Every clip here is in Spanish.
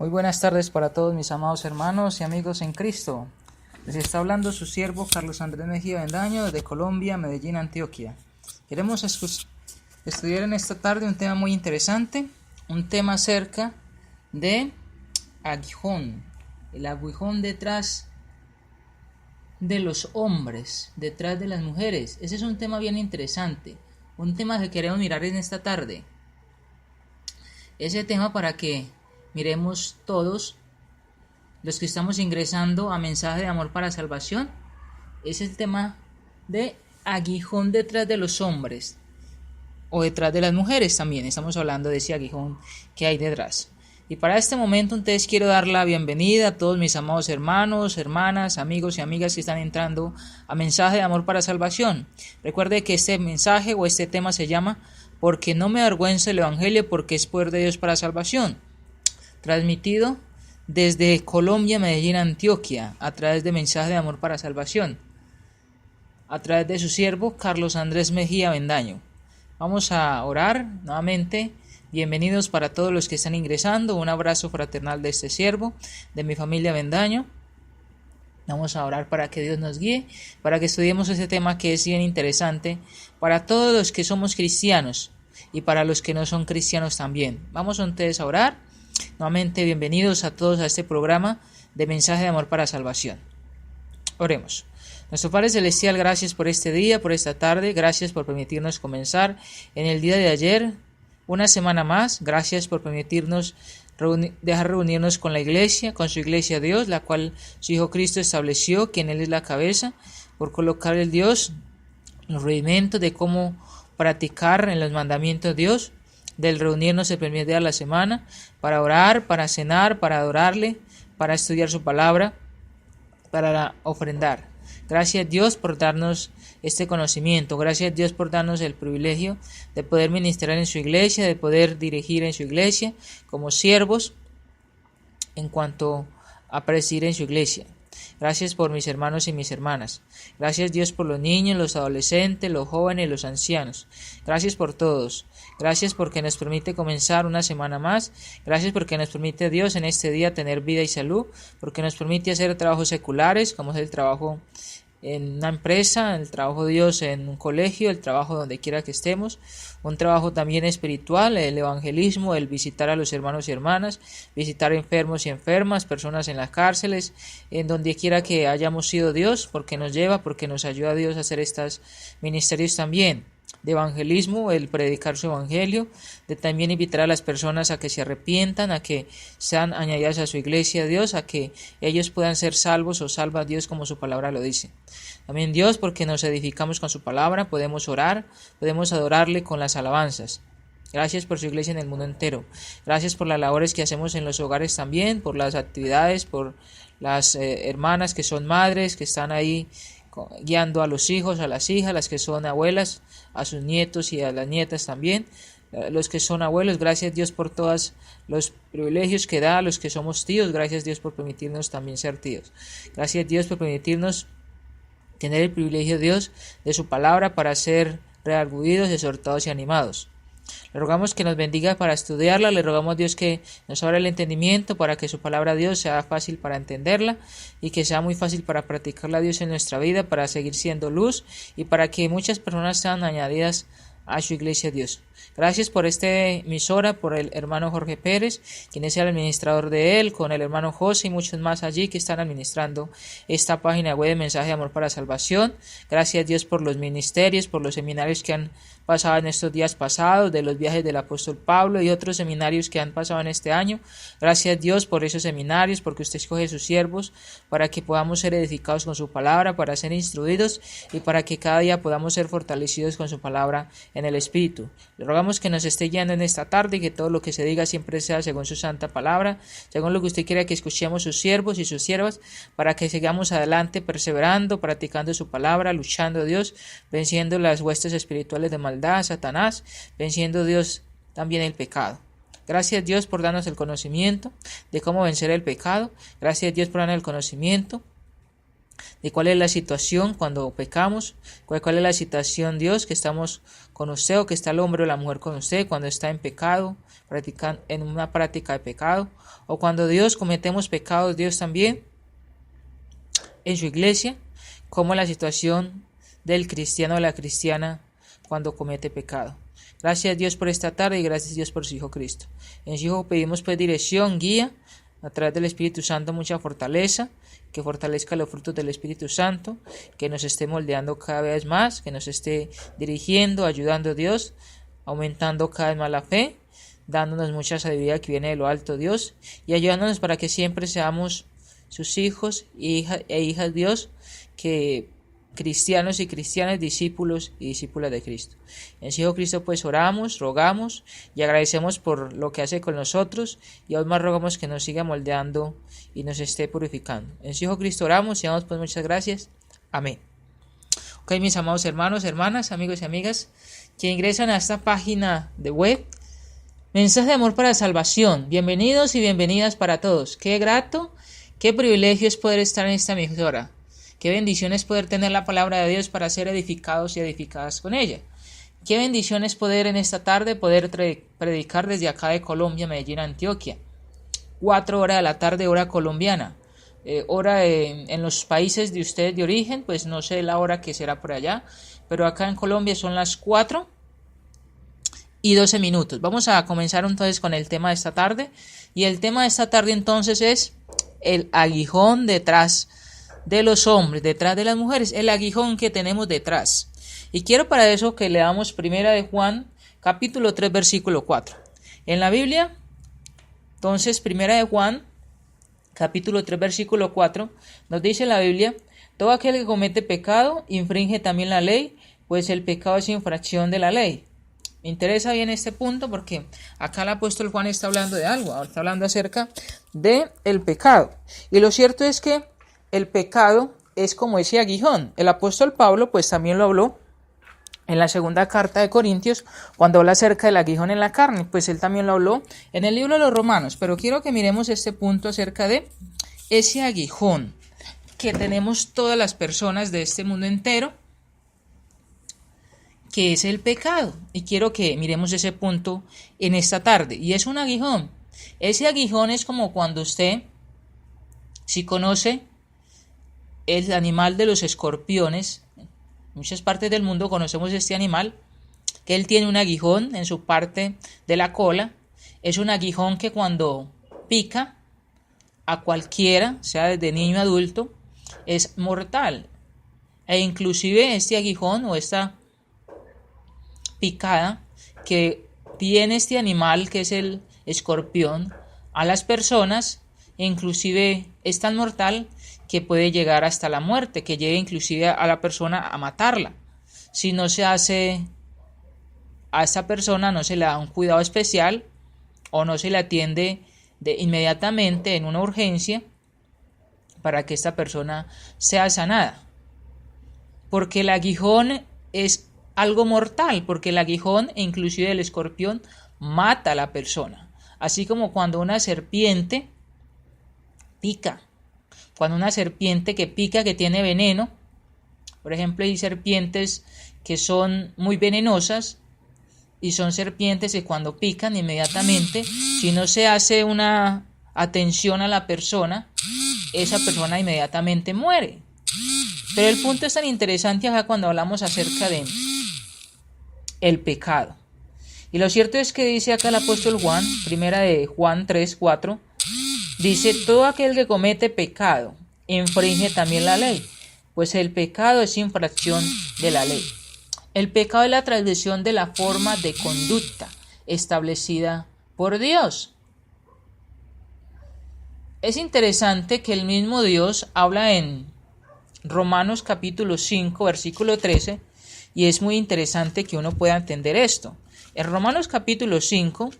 Muy buenas tardes para todos mis amados hermanos y amigos en Cristo. Les está hablando su siervo Carlos Andrés Mejía Bendaño desde Colombia, Medellín, Antioquia. Queremos estudiar en esta tarde un tema muy interesante, un tema acerca de aguijón, el aguijón detrás de los hombres, detrás de las mujeres. Ese es un tema bien interesante, un tema que queremos mirar en esta tarde. Ese tema para que miremos todos los que estamos ingresando a Mensaje de Amor para Salvación. Es el tema de aguijón detrás de los hombres o detrás de las mujeres también. Estamos hablando de ese aguijón que hay detrás. Y para este momento entonces quiero dar la bienvenida a todos mis amados hermanos, hermanas, amigos y amigas que están entrando a Mensaje de Amor para Salvación. Recuerde que este mensaje o este tema se llama Porque no me avergüenza el Evangelio, porque es poder de Dios para salvación. Transmitido desde Colombia, Medellín, Antioquia, a través de Mensaje de Amor para Salvación, a través de su siervo Carlos Andrés Mejía Bendaño. Vamos a orar nuevamente. Bienvenidos para todos los que están ingresando. Un abrazo fraternal de este siervo, de mi familia Bendaño. Vamos a orar para que Dios nos guíe, para que estudiemos ese tema que es bien interesante para todos los que somos cristianos y para los que no son cristianos también. Vamos entonces a orar. Nuevamente, bienvenidos a todos a este programa de Mensaje de Amor para Salvación. Oremos. Nuestro Padre Celestial, gracias por este día, por esta tarde. Gracias por permitirnos comenzar en el día de ayer una semana más. Gracias por permitirnos dejar reunirnos con la iglesia, con su iglesia Dios, la cual su Hijo Cristo estableció, quien Él es la cabeza, por colocar el Dios los rudimentos de cómo practicar en los mandamientos de Dios, del reunirnos el primer día de la semana, para orar, para cenar, para adorarle, para estudiar su palabra, para ofrendar. Gracias Dios por darnos este conocimiento, gracias Dios por darnos el privilegio de poder ministrar en su iglesia, de poder dirigir en su iglesia como siervos en cuanto a presidir en su iglesia. Gracias por mis hermanos y mis hermanas. Gracias Dios por los niños, los adolescentes, los jóvenes y los ancianos. Gracias por todos. Gracias porque nos permite comenzar una semana más. Gracias porque nos permite Dios en este día tener vida y salud. Porque nos permite hacer trabajos seculares, como es el trabajo en una empresa, el trabajo de Dios en un colegio, el trabajo donde quiera que estemos, un trabajo también espiritual, el evangelismo, el visitar a los hermanos y hermanas, visitar enfermos y enfermas, personas en las cárceles, en donde quiera que hayamos sido Dios, porque nos lleva, porque nos ayuda a Dios a hacer estos ministerios también. De evangelismo, el predicar su evangelio, de también invitar a las personas a que se arrepientan, a que sean añadidas a su iglesia, Dios, a que ellos puedan ser salvos o salva a Dios como su palabra lo dice. También Dios, porque nos edificamos con su palabra, podemos orar, podemos adorarle con las alabanzas. Gracias por su iglesia en el mundo entero. Gracias por las labores que hacemos en los hogares también, por las actividades, por las hermanas que son madres, que están ahí guiando a los hijos, a las hijas, las que son abuelas, a sus nietos y a las nietas también, los que son abuelos. Gracias Dios por todos los privilegios que da a los que somos tíos. Gracias Dios por permitirnos también ser tíos. Gracias Dios por permitirnos tener el privilegio de Dios de su palabra para ser redarguidos, exhortados y animados. Le rogamos que nos bendiga para estudiarla, le rogamos a Dios que nos abra el entendimiento para que su palabra de Dios sea fácil para entenderla y que sea muy fácil para practicarla a Dios en nuestra vida, para seguir siendo luz y para que muchas personas sean añadidas a su iglesia Dios. Gracias por esta emisora, por el hermano Jorge Pérez, quien es el administrador de él, con el hermano José y muchos más allí que están administrando esta página web de Mensaje de Amor para Salvación. Gracias Dios por los ministerios, por los seminarios que han pasado en estos días pasados, de los viajes del apóstol Pablo y otros seminarios que han pasado en este año. Gracias Dios por esos seminarios, porque usted escoge sus siervos para que podamos ser edificados con su palabra, para ser instruidos y para que cada día podamos ser fortalecidos con su palabra en el Espíritu. Le rogamos que nos esté guiando en esta tarde y que todo lo que se diga siempre sea según su santa palabra, según lo que usted quiera que escuchemos sus siervos y sus siervas, para que sigamos adelante perseverando, practicando su palabra, luchando a Dios, venciendo las huestes espirituales de maldad, Satanás, venciendo Dios también el pecado. Gracias Dios por darnos el conocimiento de cómo vencer el pecado. Gracias Dios por darnos el conocimiento de cuál es la situación cuando pecamos, cuál es la situación, Dios, que estamos con usted o que está el hombre o la mujer con usted cuando está en pecado, en una práctica de pecado, o cuando Dios cometemos pecados, Dios también en su iglesia, como la situación del cristiano o la cristiana cuando comete pecado. Gracias Dios por esta tarde y gracias Dios por su Hijo Cristo. En su Hijo pedimos pues dirección, guía, a través del Espíritu Santo mucha fortaleza, que fortalezca los frutos del Espíritu Santo, que nos esté moldeando cada vez más, que nos esté dirigiendo, ayudando Dios, aumentando cada vez más la fe, dándonos mucha sabiduría que viene de lo alto Dios y ayudándonos para que siempre seamos sus hijos e hijas Dios, que cristianos y cristianas, discípulos y discípulas de Cristo. En su Hijo Cristo pues oramos, rogamos y agradecemos por lo que hace con nosotros y aún más rogamos que nos siga moldeando y nos esté purificando. En su Hijo Cristo oramos y damos pues muchas gracias. Amén. Ok, mis amados hermanos, hermanas, amigos y amigas que ingresan a esta página de web, mensaje de amor para salvación. Bienvenidos y bienvenidas para todos. Qué grato, qué privilegio es poder estar en esta emisora. Qué bendición es poder tener la palabra de Dios para ser edificados y edificadas con ella. Qué bendición es poder en esta tarde poder predicar desde acá de Colombia, Medellín, Antioquia. 4 horas de la tarde, hora colombiana. Hora en los países de ustedes de origen, pues no sé la hora que será por allá, pero acá en Colombia son las 4:12. Vamos a comenzar entonces con el tema de esta tarde. Y el tema de esta tarde entonces es el aguijón detrás de los hombres, detrás de las mujeres, el aguijón que tenemos detrás. Y quiero para eso que leamos primera de Juan, capítulo 3, versículo 4. En la Biblia, entonces, primera de Juan, capítulo 3, versículo 4, nos dice la Biblia: todo aquel que comete pecado infringe también la ley, pues el pecado es infracción de la ley. Me interesa bien este punto porque acá el apóstol Juan está hablando de algo, está hablando acerca de el pecado. Y lo cierto es que el pecado es como ese aguijón. El apóstol Pablo pues también lo habló en la segunda carta de Corintios, cuando habla acerca del aguijón en la carne, pues él también lo habló en el libro de los Romanos. Pero quiero que miremos este punto acerca de ese aguijón que tenemos todas las personas de este mundo entero, que es el pecado. Y quiero que miremos ese punto en esta tarde. Y es un aguijón. Ese aguijón es como cuando usted, si conoce el animal de los escorpiones, en muchas partes del mundo conocemos este animal, que él tiene un aguijón en su parte de la cola. Es un aguijón que cuando pica a cualquiera, sea desde niño a adulto, es mortal. E inclusive este aguijón o esta picada que tiene este animal, que es el escorpión, a las personas, inclusive es tan mortal que puede llegar hasta la muerte, que llegue inclusive a la persona a matarla. Si no se hace a esta persona, no se le da un cuidado especial o no se le atiende inmediatamente en una urgencia para que esta persona sea sanada. Porque el aguijón es algo mortal, porque el aguijón e inclusive el escorpión mata a la persona. Así como cuando una serpiente pica. Cuando una serpiente que pica, que tiene veneno, por ejemplo, hay serpientes que son muy venenosas y son serpientes que cuando pican inmediatamente, si no se hace una atención a la persona, esa persona inmediatamente muere. Pero el punto es tan interesante acá cuando hablamos acerca de el pecado. Y lo cierto es que dice acá el apóstol Juan, primera de Juan 3, 4, dice: todo aquel que comete pecado infringe también la ley, pues el pecado es infracción de la ley. El pecado es la transgresión de la forma de conducta establecida por Dios. Es interesante que el mismo Dios habla en Romanos capítulo 5, versículo 13, y es muy interesante que uno pueda entender esto. En Romanos capítulo 5,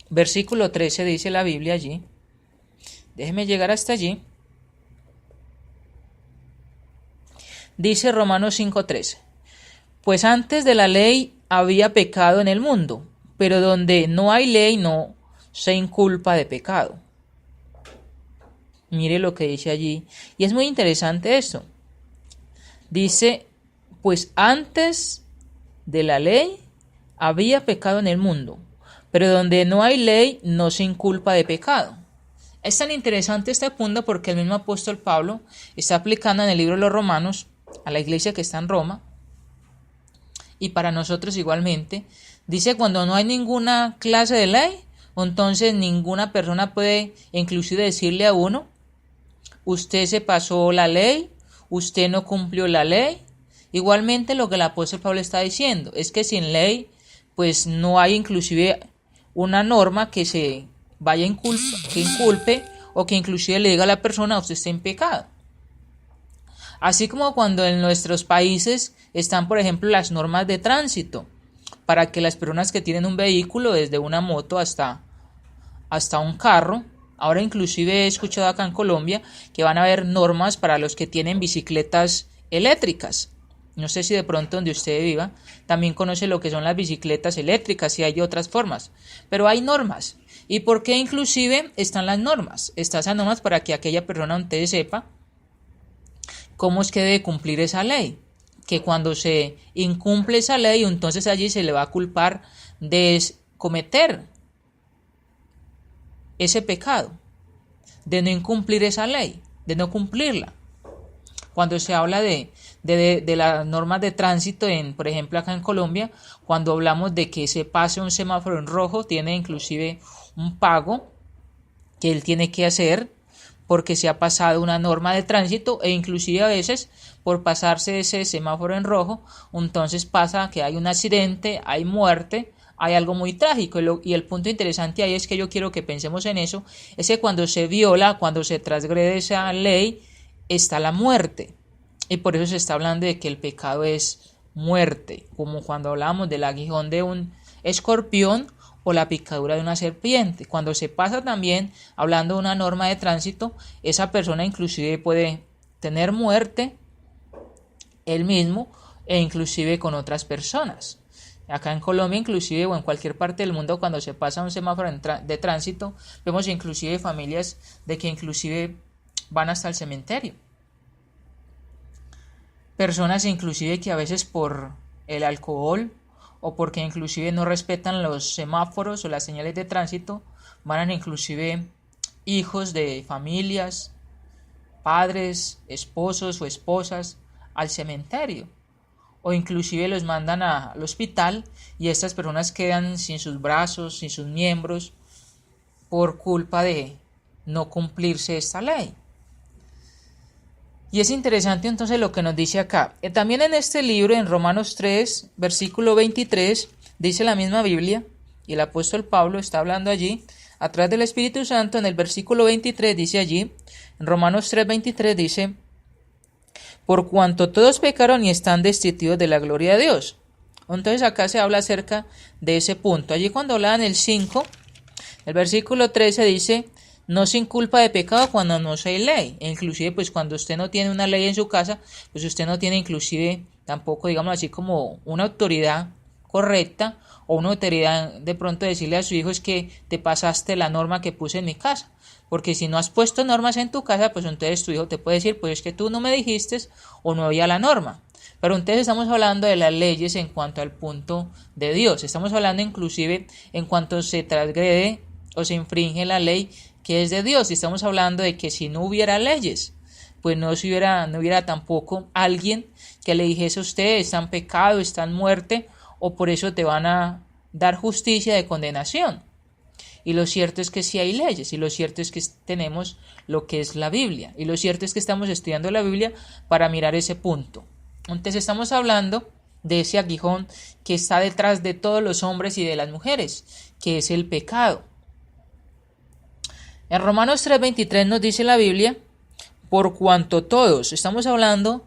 versículo 13 dice la Biblia allí, déjeme llegar hasta allí, dice Romanos 5:13, pues antes de la ley había pecado en el mundo, pero donde no hay ley no se inculpa de pecado. Mire lo que dice allí. Y es muy interesante esto. Dice, pues antes de la ley había pecado en el mundo, pero donde no hay ley no se inculpa de pecado. Es tan interesante este punto porque el mismo apóstol Pablo está aplicando en el libro de los Romanos a la iglesia que está en Roma, y para nosotros igualmente. Dice, cuando no hay ninguna clase de ley, entonces ninguna persona puede inclusive decirle a uno, usted se pasó la ley, usted no cumplió la ley. Igualmente lo que el apóstol Pablo está diciendo es que sin ley pues no hay inclusive una norma que se vaya que inculpe o que inclusive le diga a la persona usted está en pecado. Así como cuando en nuestros países están, por ejemplo, las normas de tránsito para que las personas que tienen un vehículo, desde una moto hasta un carro, ahora inclusive he escuchado acá en Colombia que van a haber normas para los que tienen bicicletas eléctricas. No sé si de pronto donde usted viva también conoce lo que son las bicicletas eléctricas y hay otras formas, pero hay normas. ¿Y por qué inclusive están las normas? Están esas normas para que aquella persona usted sepa cómo es que debe cumplir esa ley, que cuando se incumple esa ley, entonces allí se le va a culpar de cometer ese pecado, de no incumplir esa ley, de no cumplirla. Cuando se habla de las normas de tránsito, por ejemplo acá en Colombia, cuando hablamos de que se pase un semáforo en rojo, tiene inclusive un pago que él tiene que hacer porque se ha pasado una norma de tránsito, e inclusive a veces por pasarse ese semáforo en rojo, entonces pasa que hay un accidente, hay muerte, hay algo muy trágico. Y el punto interesante ahí es que yo quiero que pensemos en eso, es que cuando se viola, cuando se transgrede esa ley, está la muerte. Y por eso se está hablando de que el pecado es muerte, como cuando hablamos del aguijón de un escorpión o la picadura de una serpiente. Cuando se pasa también, hablando de una norma de tránsito, esa persona inclusive puede tener muerte él mismo e inclusive con otras personas. Acá en Colombia inclusive o en cualquier parte del mundo, cuando se pasa un semáforo de tránsito, vemos inclusive familias de que inclusive van hasta el cementerio. Personas inclusive que a veces por el alcohol o porque inclusive no respetan los semáforos o las señales de tránsito, van inclusive hijos de familias, padres, esposos o esposas al cementerio, o inclusive los mandan al hospital y estas personas quedan sin sus brazos, sin sus miembros, por culpa de no cumplirse esta ley. Y es interesante entonces lo que nos dice acá. También en este libro, en Romanos 3, versículo 23, dice la misma Biblia, y el apóstol Pablo está hablando allí, a través del Espíritu Santo, en el versículo 23 dice allí, en Romanos 3, 23 dice, por cuanto todos pecaron y están destituidos de la gloria de Dios. Entonces acá se habla acerca de ese punto. Allí cuando habla en el 5, el versículo 13 dice, no se inculpa de pecado cuando no hay ley. E inclusive pues cuando usted no tiene una ley en su casa, pues usted no tiene inclusive tampoco, digamos así, como una autoridad correcta o una autoridad de pronto decirle a su hijo es que te pasaste la norma que puse en mi casa. Porque si no has puesto normas en tu casa, pues entonces tu hijo te puede decir, pues es que tú no me dijiste o no había la norma. Pero entonces estamos hablando de las leyes en cuanto al punto de Dios. Estamos hablando inclusive en cuanto se transgrede o se infringe la ley que es de Dios. Y estamos hablando de que si no hubiera leyes, pues no hubiera tampoco alguien que le dijese a usted, está en pecado, está en muerte, o por eso te van a dar justicia de condenación. Y lo cierto es que sí hay leyes, y lo cierto es que tenemos lo que es la Biblia, y lo cierto es que estamos estudiando la Biblia para mirar ese punto. Entonces estamos hablando de ese aguijón que está detrás de todos los hombres y de las mujeres, que es el pecado. En Romanos 3:23 nos dice la Biblia, por cuanto todos, estamos hablando,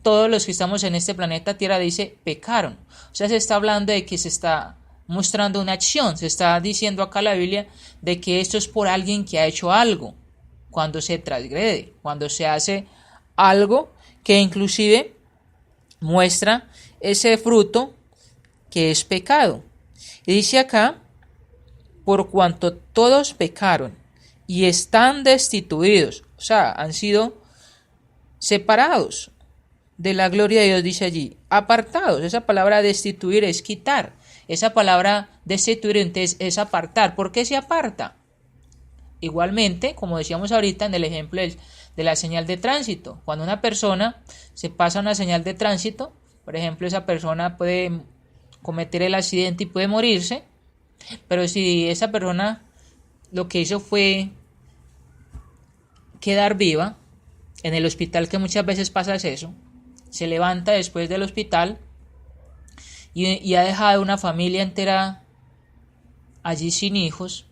todos los que estamos en este planeta Tierra, dice, pecaron. O sea, se está hablando de que se está mostrando una acción, se está diciendo acá la Biblia de que esto es por alguien que ha hecho algo, cuando se transgrede, cuando se hace algo que inclusive muestra ese fruto que es pecado. Y dice acá, por cuanto todos pecaron y están destituidos O sea, han sido separados de la gloria de Dios, dice allí, apartados. Esa palabra destituir es quitar. Esa palabra destituir entonces es apartar. ¿Por qué se aparta? Igualmente, como decíamos ahorita en el ejemplo de la señal de tránsito, cuando una persona se pasa una señal de tránsito, por ejemplo, esa persona puede cometer el accidente y puede morirse, pero si esa persona lo que hizo fue quedar viva, en el hospital, que muchas veces pasa es eso, se levanta después del hospital y ha dejado una familia entera allí sin hijos,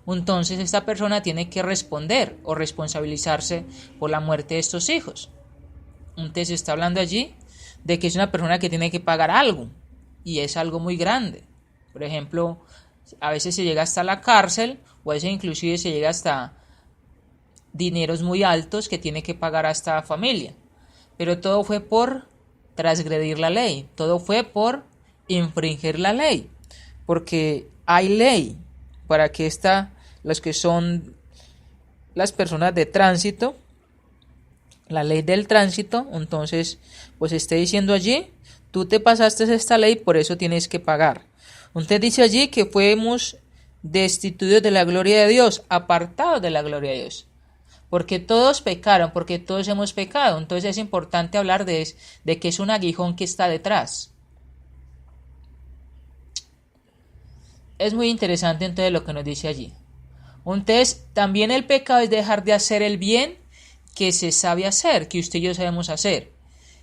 entonces esta persona tiene que responder o responsabilizarse por la muerte de estos hijos. Entonces se está hablando allí de que es una persona que tiene que pagar algo, y es algo muy grande. Por ejemplo, a veces se llega hasta la cárcel, o a veces inclusive se llega hasta dineros muy altos que tiene que pagar a esta familia. Pero todo fue por transgredir la ley, todo fue por infringir la ley, porque hay ley para que los que son las personas de tránsito, la ley del tránsito, entonces pues esté diciendo allí, tú te pasaste esta ley, por eso tienes que pagar. Usted dice allí que fuimos destituidos de la gloria de Dios, apartados de la gloria de Dios, porque todos pecaron, porque todos hemos pecado. Entonces es importante hablar de que es un aguijón que está detrás. Es muy interesante entonces lo que nos dice allí. Entonces, también el pecado es dejar de hacer el bien que se sabe hacer, que usted y yo sabemos hacer.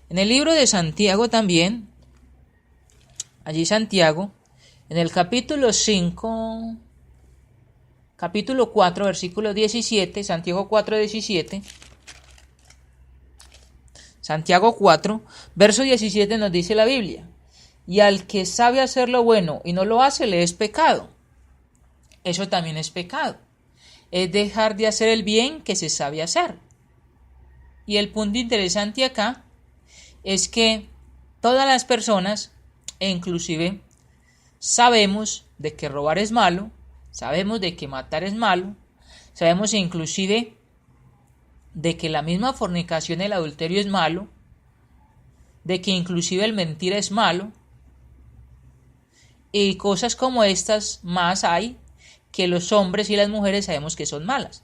En el libro de Santiago también, allí Santiago, en el capítulo 4, versículo 17, Santiago 4, 17, Santiago 4, verso 17 nos dice la Biblia, y al que sabe hacer lo bueno y no lo hace, le es pecado. Eso también es pecado. Es dejar de hacer el bien que se sabe hacer. Y el punto interesante acá es que todas las personas, e inclusive sabemos de que robar es malo, sabemos de que matar es malo, sabemos inclusive de que la misma fornicación y el adulterio es malo, de que inclusive el mentir es malo, y cosas como estas más hay que los hombres y las mujeres sabemos que son malas.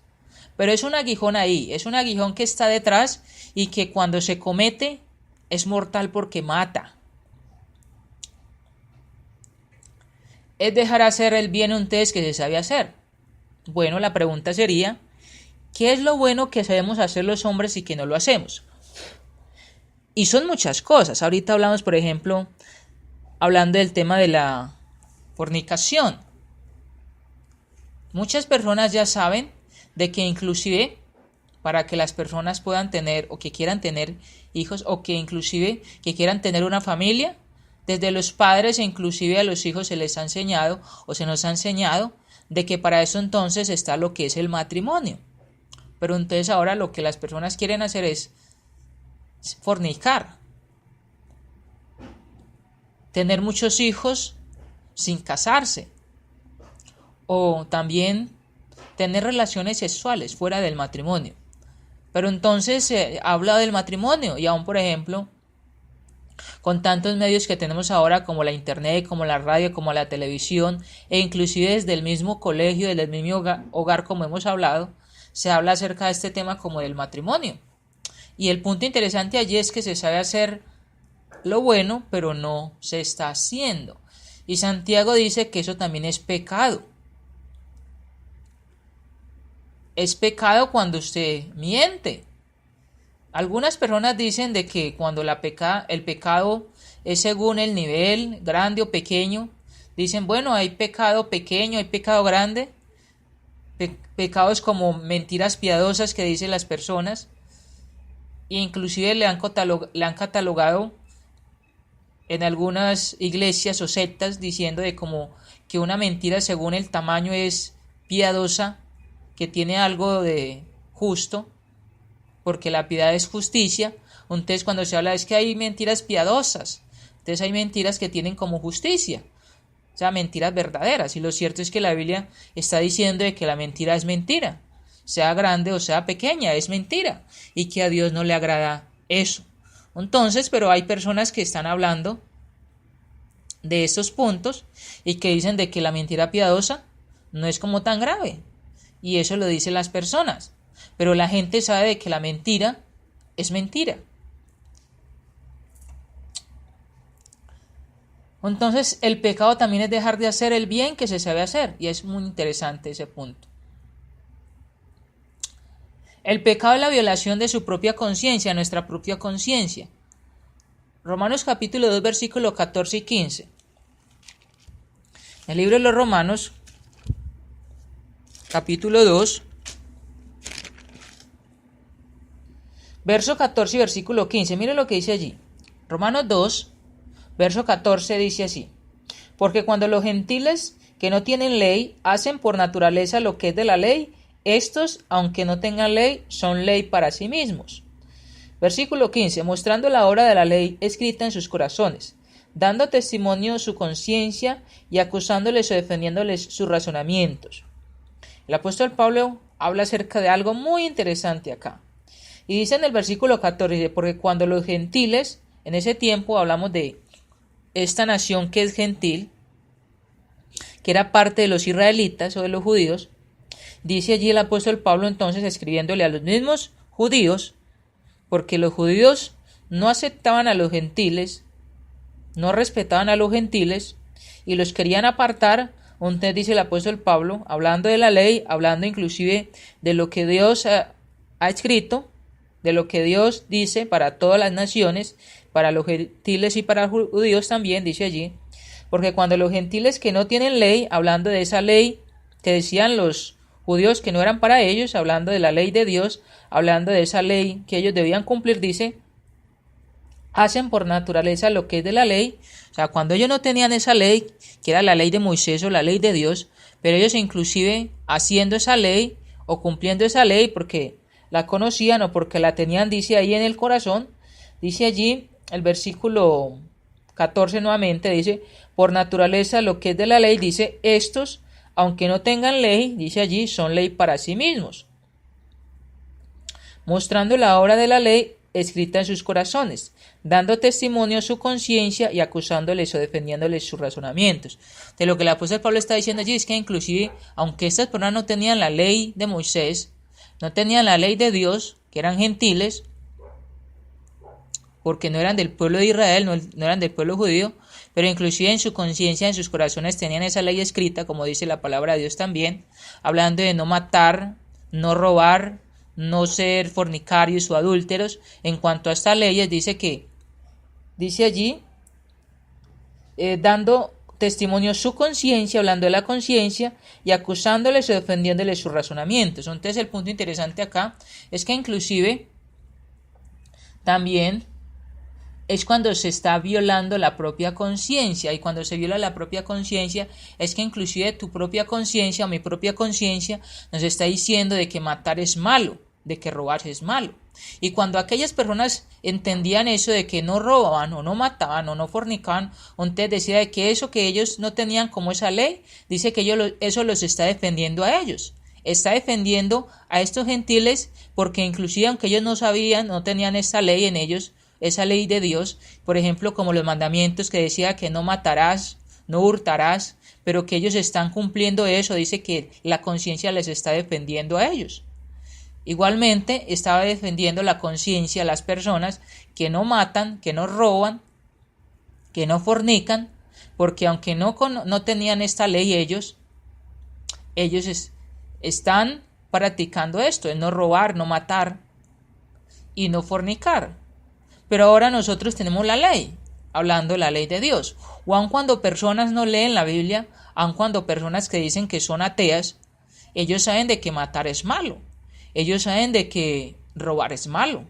Pero es un aguijón ahí, es un aguijón que está detrás y que cuando se comete es mortal porque mata. Es dejar hacer el bien un test que se sabe hacer. Bueno, la pregunta sería, ¿qué es lo bueno que sabemos hacer los hombres y que no lo hacemos? Y son muchas cosas. Ahorita hablamos, por ejemplo, hablando del tema de la fornicación. Muchas personas ya saben de que inclusive para que las personas puedan tener o que quieran tener hijos o que inclusive que quieran tener una familia, desde los padres e inclusive a los hijos se les ha enseñado o se nos ha enseñado de que para eso entonces está lo que es el matrimonio. Pero entonces ahora lo que las personas quieren hacer es fornicar, tener muchos hijos sin casarse, o también tener relaciones sexuales fuera del matrimonio. Pero entonces se habla del matrimonio y aún, por ejemplo, con tantos medios que tenemos ahora como la internet, como la radio, como la televisión, e inclusive desde el mismo colegio, desde el mismo hogar, como hemos hablado, se habla acerca de este tema como del matrimonio. Y el punto interesante allí es que se sabe hacer lo bueno, pero no se está haciendo. Y Santiago dice que eso también es pecado. Es pecado cuando usted miente. Algunas personas dicen de que cuando el pecado es según el nivel, grande o pequeño, dicen, bueno, hay pecado pequeño, hay pecado grande, pecados como mentiras piadosas que dicen las personas, e inclusive le han catalogado en algunas iglesias o sectas diciendo de como que una mentira según el tamaño es piadosa, que tiene algo de justo, porque la piedad es justicia. Entonces cuando se habla es que hay mentiras piadosas, entonces hay mentiras que tienen como justicia, o sea, mentiras verdaderas, y lo cierto es que la Biblia está diciendo de que la mentira es mentira, sea grande o sea pequeña, es mentira, y que a Dios no le agrada eso. Entonces, pero hay personas que están hablando de estos puntos y que dicen de que la mentira piadosa no es como tan grave, y eso lo dicen las personas, pero la gente sabe de que la mentira es mentira. Entonces el pecado también es dejar de hacer el bien que se sabe hacer, y es muy interesante ese punto. El pecado es la violación de su propia conciencia, nuestra propia conciencia. Romanos capítulo 2, versículos 14 y 15. El libro de los Romanos, capítulo 2, verso 14 y versículo 15. Mire lo que dice allí. Romanos 2, verso 14 dice así: porque cuando los gentiles que no tienen ley hacen por naturaleza lo que es de la ley, estos, aunque no tengan ley, son ley para sí mismos. Versículo 15. Mostrando la obra de la ley escrita en sus corazones, dando testimonio su conciencia y acusándoles o defendiéndoles sus razonamientos. El apóstol Pablo habla acerca de algo muy interesante acá. Y dice en el versículo 14, porque cuando los gentiles, en ese tiempo hablamos de esta nación que es gentil, que era parte de los israelitas o de los judíos, dice allí el apóstol Pablo entonces escribiéndole a los mismos judíos, porque los judíos no aceptaban a los gentiles, no respetaban a los gentiles y los querían apartar. Entonces dice el apóstol Pablo, hablando de la ley, hablando inclusive de lo que Dios ha escrito, de lo que Dios dice para todas las naciones, para los gentiles y para los judíos también, dice allí, porque cuando los gentiles que no tienen ley, hablando de esa ley que decían los judíos que no eran para ellos, hablando de la ley de Dios, hablando de esa ley que ellos debían cumplir, dice, hacen por naturaleza lo que es de la ley. O sea, cuando ellos no tenían esa ley, que era la ley de Moisés o la ley de Dios, pero ellos inclusive haciendo esa ley o cumpliendo esa ley porque la conocían o porque la tenían, dice ahí en el corazón, dice allí el versículo 14 nuevamente, dice, por naturaleza lo que es de la ley, dice, estos, aunque no tengan ley, dice allí, son ley para sí mismos, mostrando la obra de la ley escrita en sus corazones, dando testimonio a su conciencia y acusándoles o defendiéndoles sus razonamientos. De lo que el apóstol Pablo está diciendo allí es que inclusive, aunque estas personas no tenían la ley de Moisés, no tenían la ley de Dios, que eran gentiles, porque no eran del pueblo de Israel, no eran del pueblo judío, pero inclusive en su conciencia, en sus corazones tenían esa ley escrita, como dice la palabra de Dios también, hablando de no matar, no robar, no ser fornicarios o adúlteros. En cuanto a estas leyes, dice allí, dando testimonio su conciencia, hablando de la conciencia y acusándoles o defendiéndoles sus razonamientos. Entonces el punto interesante acá es que inclusive también es cuando se está violando la propia conciencia, y cuando se viola la propia conciencia es que inclusive tu propia conciencia o mi propia conciencia nos está diciendo de que matar es malo, de que robar es malo. Y cuando aquellas personas entendían eso de que no robaban o no mataban o no fornicaban, entonces decía de que eso que ellos no tenían como esa ley, dice que eso los está defendiendo a ellos. Está defendiendo a estos gentiles porque inclusive aunque ellos no sabían, no tenían esa ley en ellos, esa ley de Dios, por ejemplo como los mandamientos que decía que no matarás, no hurtarás, pero que ellos están cumpliendo eso, dice que la conciencia les está defendiendo a ellos. Igualmente estaba defendiendo la conciencia a las personas que no matan, que no roban, que no fornican, porque aunque no tenían esta ley ellos están practicando esto, es no robar, no matar y no fornicar. Pero ahora nosotros tenemos la ley, hablando de la ley de Dios. O aun cuando personas no leen la Biblia, aun cuando personas que dicen que son ateas, ellos saben de que matar es malo. Ellos saben de que robar es malo.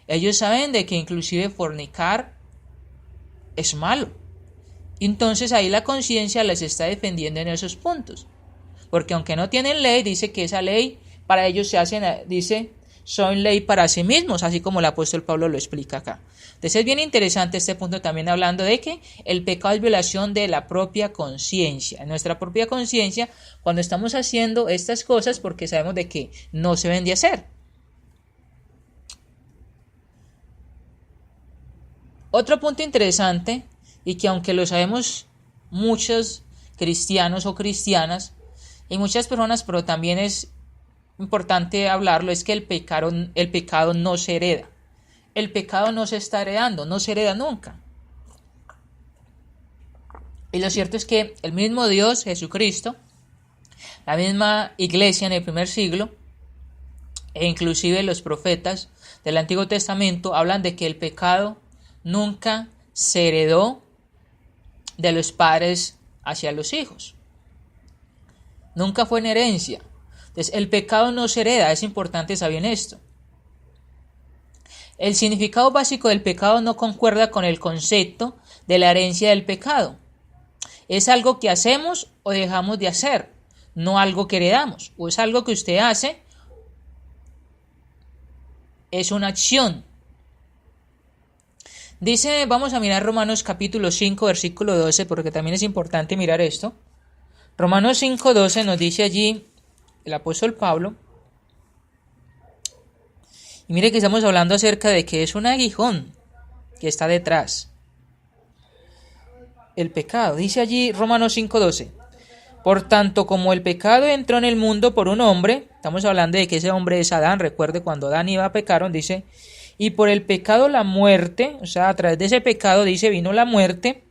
Ellos saben de que inclusive fornicar es malo. Entonces ahí la conciencia les está defendiendo en esos puntos. Porque aunque no tienen ley, dice que esa ley para ellos se hace, dice, son ley para sí mismos, así como el apóstol Pablo lo explica acá. Entonces es bien interesante este punto también hablando de que el pecado es violación de la propia conciencia, nuestra propia conciencia, cuando estamos haciendo estas cosas porque sabemos de que no se deben de hacer. Otro punto interesante, y que aunque lo sabemos muchos cristianos o cristianas y muchas personas, pero también es importante hablarlo, es que el pecado no se hereda. El pecado no se está heredando, no se hereda nunca. Y lo cierto es que el mismo Dios, Jesucristo, la misma iglesia en el primer siglo, e inclusive los profetas del Antiguo Testamento hablan de que el pecado nunca se heredó de los padres hacia los hijos. Nunca fue en herencia. Entonces, el pecado no se hereda, es importante saber esto. El significado básico del pecado no concuerda con el concepto de la herencia del pecado. Es algo que hacemos o dejamos de hacer, no algo que heredamos. O es algo que usted hace, es una acción. Dice, vamos a mirar Romanos capítulo 5, versículo 12, porque también es importante mirar esto. Romanos 5, 12 nos dice allí el apóstol Pablo. Y mire que estamos hablando acerca de que es un aguijón que está detrás. El pecado. Dice allí Romanos 5, 12. Por tanto, como el pecado entró en el mundo por un hombre, estamos hablando de que ese hombre es Adán, recuerde cuando Adán y Eva pecaron, dice, y por el pecado la muerte, o sea, a través de ese pecado, dice, vino la muerte,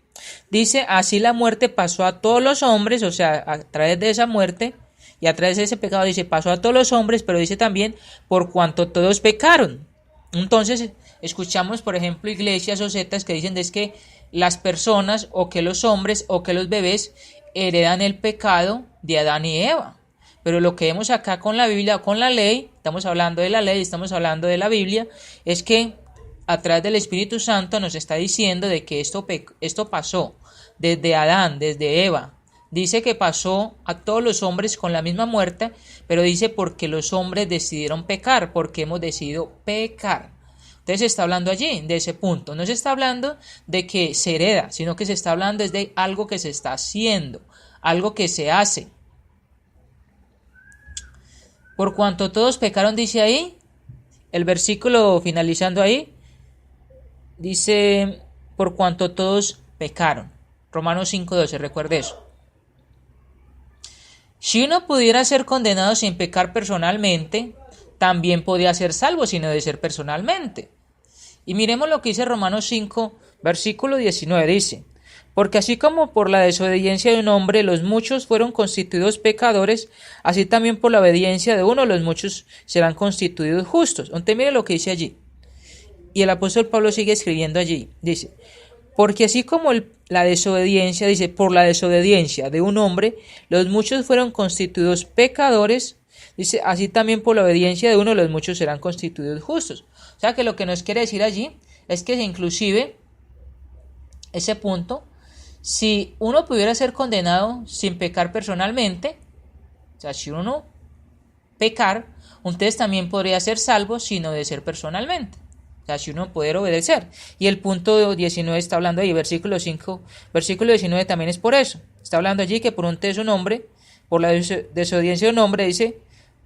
dice, así la muerte pasó a todos los hombres, o sea, a través de esa muerte, y a través de ese pecado, dice, pasó a todos los hombres, pero dice también, por cuanto todos pecaron. Entonces, escuchamos, por ejemplo, iglesias o sectas que dicen es que las personas, o que los hombres, o que los bebés, heredan el pecado de Adán y Eva. Pero lo que vemos acá con la Biblia, con la ley, estamos hablando de la ley, estamos hablando de la Biblia, es que a través del Espíritu Santo nos está diciendo de que esto pasó desde Adán, desde Eva. Dice que pasó a todos los hombres con la misma muerte, pero dice porque los hombres decidieron pecar, porque hemos decidido pecar. Entonces se está hablando allí, de ese punto. No se está hablando de que se hereda, sino que se está hablando de algo que se está haciendo, algo que se hace. Por cuanto todos pecaron, dice ahí, el versículo finalizando ahí, dice, por cuanto todos pecaron. Romanos 5:12, recuerde eso. Si uno pudiera ser condenado sin pecar personalmente, también podía ser salvo sin obedecer personalmente. Y miremos lo que dice Romanos 5, versículo 19, dice, porque así como por la desobediencia de un hombre los muchos fueron constituidos pecadores, así también por la obediencia de uno los muchos serán constituidos justos. Entonces mire lo que dice allí. Y el apóstol Pablo sigue escribiendo allí, dice, porque así como la desobediencia, dice, por la desobediencia de un hombre, los muchos fueron constituidos pecadores, dice, así también por la obediencia de uno, los muchos serán constituidos justos. O sea que lo que nos quiere decir allí es que inclusive ese punto, si uno pudiera ser condenado sin pecar personalmente, o sea, si uno pecar, entonces también podría ser salvo sin obedecer personalmente. O sea, si uno poder obedecer. Y el punto 19 está hablando ahí, versículo 5, versículo 19 también es por eso. Está hablando allí que por un test un hombre, por la desobediencia de un hombre, dice,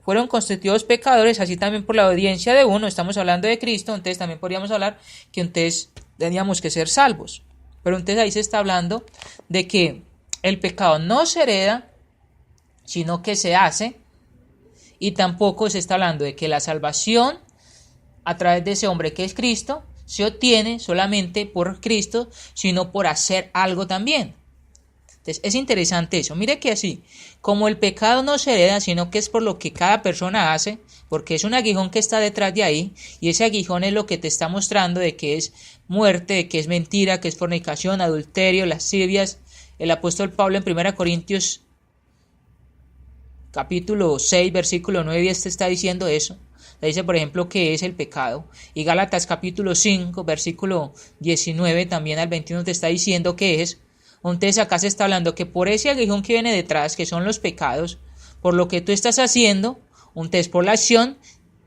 fueron constituidos pecadores, así también por la obediencia de uno, estamos hablando de Cristo, entonces también podríamos hablar que entonces teníamos que ser salvos. Pero entonces ahí se está hablando de que el pecado no se hereda, sino que se hace, y tampoco se está hablando de que la salvación a través de ese hombre que es Cristo se obtiene solamente por Cristo, sino por hacer algo también. Entonces es interesante eso. Mire que así, como el pecado no se hereda, sino que es por lo que cada persona hace, porque es un aguijón que está detrás de ahí, y ese aguijón es lo que te está mostrando de que es muerte, de que es mentira, que es fornicación, adulterio, lascivias. El apóstol Pablo en 1 Corintios capítulo 6, versículo 9 y este está diciendo eso. Le dice, por ejemplo, que es el pecado. Y Gálatas capítulo 5, versículo 19 también al 21 te está diciendo que es. Entonces acá se está hablando que por ese aguijón que viene detrás, que son los pecados, por lo que tú estás haciendo, entonces por la acción,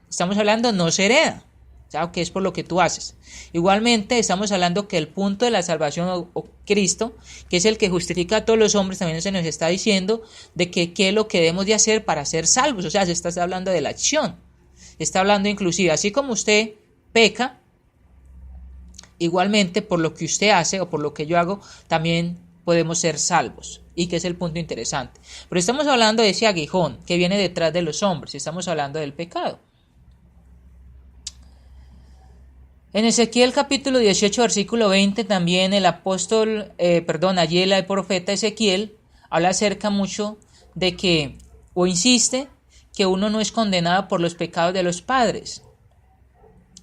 estamos hablando no se hereda, ¿sabes? Que es por lo que tú haces. Igualmente estamos hablando que el punto de la salvación o Cristo, que es el que justifica a todos los hombres, también se nos está diciendo de que qué es lo que debemos de hacer para ser salvos. O sea, se está hablando de la acción. Se está hablando inclusive, así como usted peca, igualmente por lo que usted hace o por lo que yo hago, también podemos ser salvos. Y que es el punto interesante. Pero estamos hablando de ese aguijón que viene detrás de los hombres. Estamos hablando del pecado. En Ezequiel capítulo 18 versículo 20 también el allí el profeta Ezequiel habla acerca mucho de que, o insiste, que uno no es condenado por los pecados de los padres.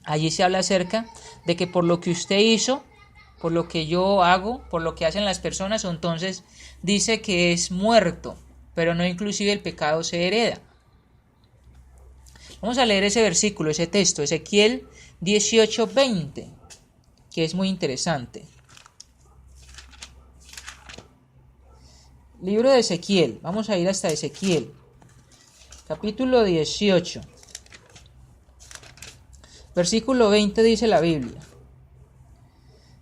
Allí se habla acerca de que por lo que usted hizo, por lo que yo hago, por lo que hacen las personas, entonces dice que es muerto, pero no inclusive el pecado se hereda. Vamos a leer ese versículo, ese texto, Ezequiel 18:20, que es muy interesante. Libro de Ezequiel, vamos a ir hasta Ezequiel, capítulo 18, versículo 20 dice la Biblia.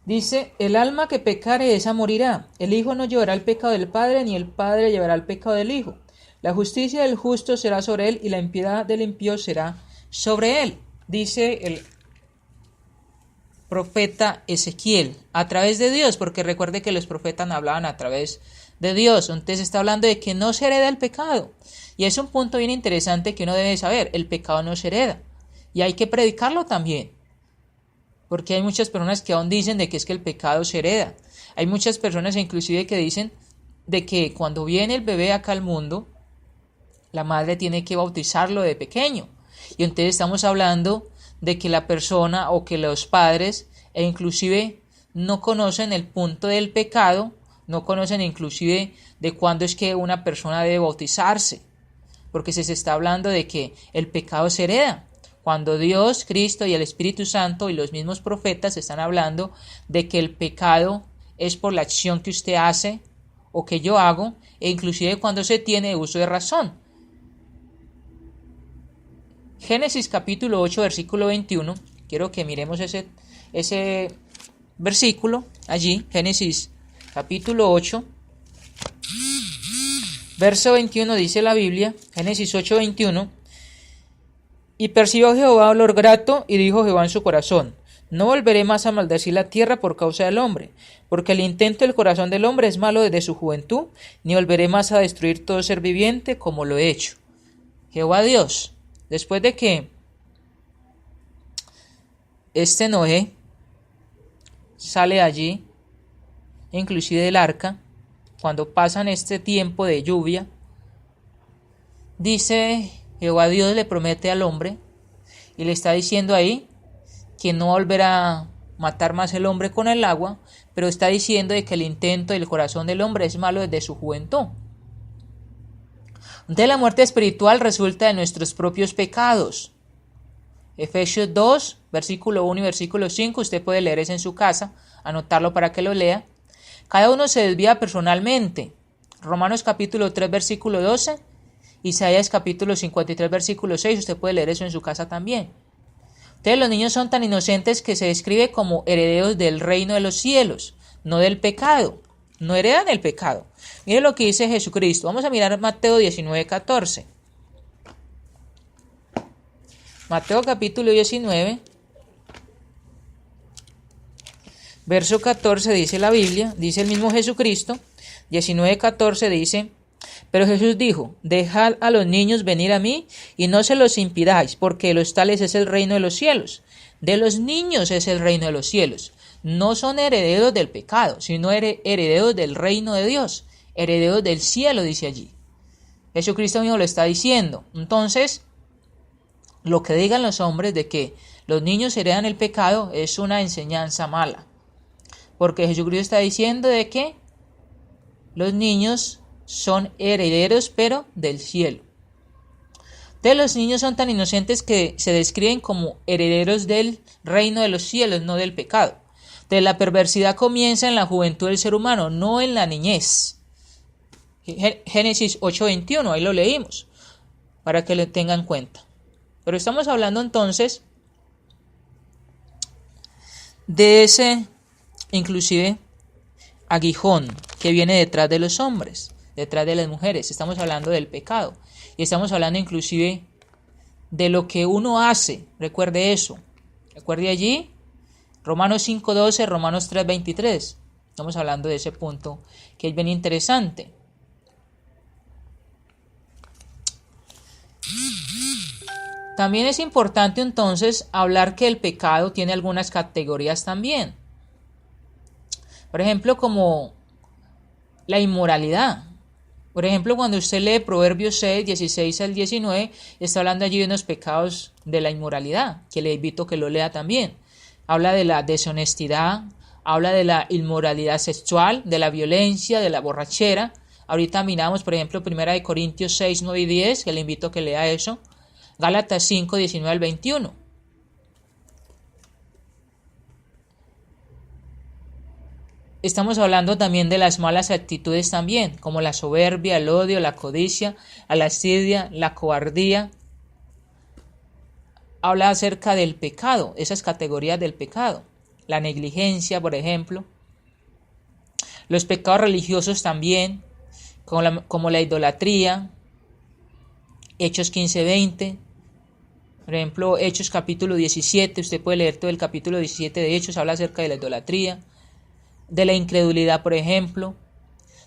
Dice, el alma que pecare esa morirá, el hijo no llevará el pecado del padre, ni el padre llevará el pecado del hijo. La justicia del justo será sobre él, y la impiedad del impío será sobre él. Dice el profeta Ezequiel, a través de Dios, porque recuerde que los profetas hablaban a través de Dios. Entonces está hablando de que no se hereda el pecado. Y es un punto bien interesante que uno debe saber, el pecado no se hereda. Y hay que predicarlo también. Porque hay muchas personas que aún dicen de que es que el pecado se hereda. Hay muchas personas inclusive que dicen de que cuando viene el bebé acá al mundo, la madre tiene que bautizarlo de pequeño. Y entonces estamos hablando de que la persona o que los padres e inclusive no conocen el punto del pecado, no conocen inclusive de cuándo es que una persona debe bautizarse. Porque se está hablando de que el pecado se hereda. Cuando Dios, Cristo y el Espíritu Santo y los mismos profetas están hablando de que el pecado es por la acción que usted hace o que yo hago, e inclusive cuando se tiene uso de razón. Génesis capítulo 8 versículo 21, quiero que miremos ese versículo allí, Génesis capítulo 8, verso 21 dice la Biblia, Génesis 8, 21, y percibió Jehová olor grato, y dijo Jehová en su corazón, no volveré más a maldecir la tierra por causa del hombre, porque el intento del corazón del hombre es malo desde su juventud, ni volveré más a destruir todo ser viviente como lo he hecho. Jehová Dios, después de que Noé sale allí, inclusive del arca, cuando pasan este tiempo de lluvia, dice Jehová Dios le promete al hombre y le está diciendo ahí que no volverá a matar más el hombre con el agua, pero está diciendo de que el intento del corazón del hombre es malo desde su juventud. Entonces la muerte espiritual resulta de nuestros propios pecados. Efesios 2, versículo 1 y versículo 5, usted puede leer eso en su casa, anotarlo para que lo lea. Cada uno se desvía personalmente. Romanos capítulo 3, versículo 12. Isaías capítulo 53 versículo 6, usted puede leer eso en su casa también. Entonces los niños son tan inocentes que se describe como herederos del reino de los cielos, no del pecado, no heredan el pecado. Mire lo que dice Jesucristo, vamos a mirar Mateo 19, 14. Mateo capítulo 19, verso 14 dice la Biblia, dice el mismo Jesucristo, 19, 14 dice, pero Jesús dijo, dejad a los niños venir a mí y no se los impidáis, porque de los tales es el reino de los cielos. De los niños es el reino de los cielos. No son herederos del pecado, sino herederos del reino de Dios, herederos del cielo, dice allí. Jesucristo mismo lo está diciendo. Entonces, lo que digan los hombres de que los niños heredan el pecado es una enseñanza mala. Porque Jesucristo está diciendo de que los niños son herederos, pero del cielo. Entonces los niños son tan inocentes que se describen como herederos del reino de los cielos, no del pecado. Entonces la perversidad comienza en la juventud del ser humano, no en la niñez. Génesis 8:21, ahí lo leímos, para que lo tengan en cuenta. Pero estamos hablando entonces de ese, inclusive, aguijón que viene detrás de los hombres, detrás de las mujeres. Estamos hablando del pecado. Y estamos hablando inclusive de lo que uno hace. Recuerde eso. Recuerde allí Romanos 5:12, Romanos 3:23. Estamos hablando de ese punto que es bien interesante. También es importante entonces hablar que el pecado tiene algunas categorías también. Por ejemplo, como la inmoralidad. Por ejemplo, cuando usted lee Proverbios 6, 16 al 19, está hablando allí de unos pecados de la inmoralidad, que le invito a que lo lea también. Habla de la deshonestidad, habla de la inmoralidad sexual, de la violencia, de la borrachera. Ahorita miramos, por ejemplo, 1 Corintios 6, 9 y 10, que le invito a que lea eso. Gálatas 5, 19 al 21. Estamos hablando también de las malas actitudes también, como la soberbia, el odio, la codicia, la lascivia, la cobardía. Habla acerca del pecado, esas categorías del pecado. La negligencia, por ejemplo. Los pecados religiosos también, como la idolatría. Hechos 15, 20. Por ejemplo, Hechos capítulo 17, usted puede leer todo el capítulo 17 de Hechos, habla acerca de la idolatría, de la incredulidad, por ejemplo,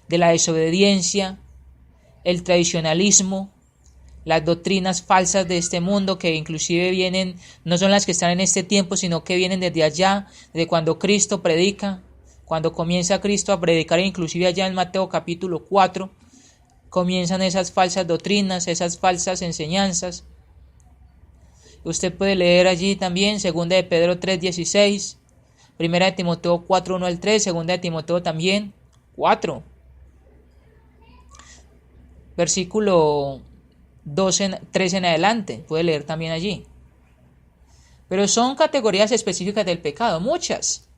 de la desobediencia, el tradicionalismo, las doctrinas falsas de este mundo que inclusive vienen, no son las que están en este tiempo, sino que vienen desde allá, desde cuando Cristo predica, cuando comienza Cristo a predicar, inclusive allá en Mateo capítulo 4, comienzan esas falsas doctrinas, esas falsas enseñanzas. Usted puede leer allí también 2 de Pedro 3:16, 1 de Timoteo 4:1 al 3, 2 de Timoteo también 4. Versículo 13 en adelante, puede leer también allí. Pero son categorías específicas del pecado, muchas.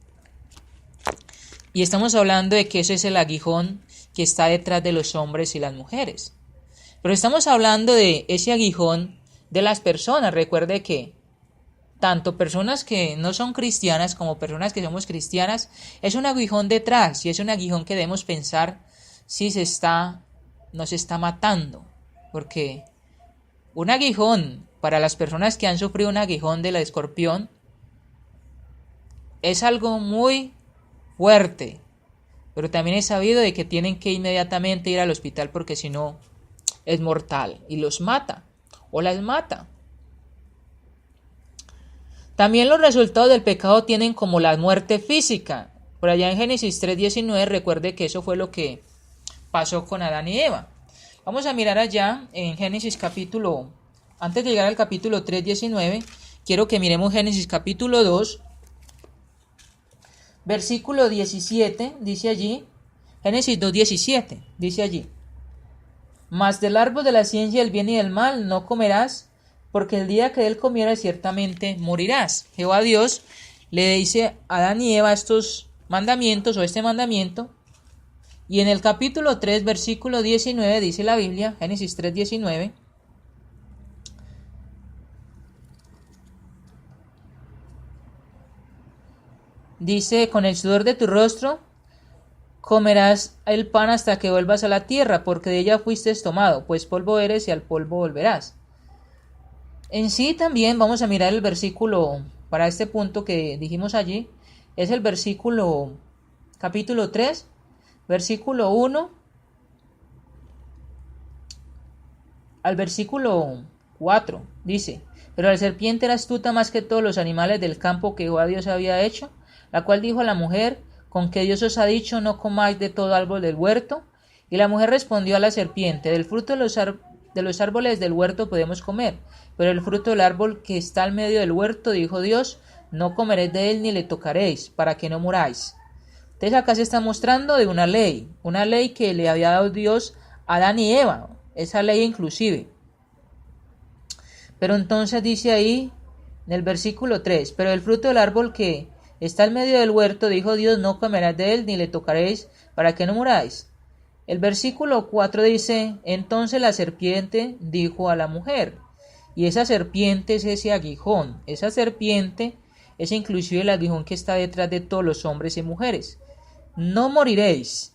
Y estamos hablando de que ese es el aguijón que está detrás de los hombres y las mujeres. Pero estamos hablando de ese aguijón de las personas. Recuerde que tanto personas que no son cristianas como personas que somos cristianas, es un aguijón detrás y es un aguijón que debemos pensar si nos está matando. Porque un aguijón, para las personas que han sufrido un aguijón del escorpión, es algo muy fuerte. Pero también es sabido de que tienen que inmediatamente ir al hospital porque si no es mortal y los mata o las mata. También los resultados del pecado tienen como la muerte física. Por allá en Génesis 3:19 recuerde que eso fue lo que pasó con Adán y Eva. Vamos a mirar allá en Génesis capítulo, antes de llegar al capítulo 3:19, quiero que miremos Génesis capítulo 2, versículo 17, dice allí, Génesis 2:17, dice allí: Mas del árbol de la ciencia del bien y del mal no comerás, porque el día que de él comieras ciertamente morirás. Jehová Dios le dice a Adán y Eva estos mandamientos o este mandamiento. Y en el capítulo 3, versículo 19, dice la Biblia, Génesis 3:19, dice: Con el sudor de tu rostro comerás el pan hasta que vuelvas a la tierra, porque de ella fuiste tomado, pues polvo eres y al polvo volverás. En sí también vamos a mirar el versículo para este punto que dijimos allí, es el versículo capítulo 3, versículo 1 al versículo 4, dice: Pero la serpiente era astuta más que todos los animales del campo que Jehová Dios había hecho, la cual dijo a la mujer: ¿Con qué Dios os ha dicho, no comáis de todo árbol del huerto? Y la mujer respondió a la serpiente: Del fruto de los árboles del huerto podemos comer, pero el fruto del árbol que está al medio del huerto, dijo Dios, no comeréis de él ni le tocaréis, para que no muráis. Entonces acá se está mostrando de una ley que le había dado Dios a Adán y Eva, esa ley inclusive. Pero entonces dice ahí en el versículo 3, pero el fruto del árbol que está al medio del huerto, dijo Dios, no comerás de él ni le tocaréis, para que no muráis. El versículo 4 dice: Entonces la serpiente dijo a la mujer: Y esa serpiente es ese aguijón. Esa serpiente es inclusive el aguijón que está detrás de todos los hombres y mujeres. No moriréis,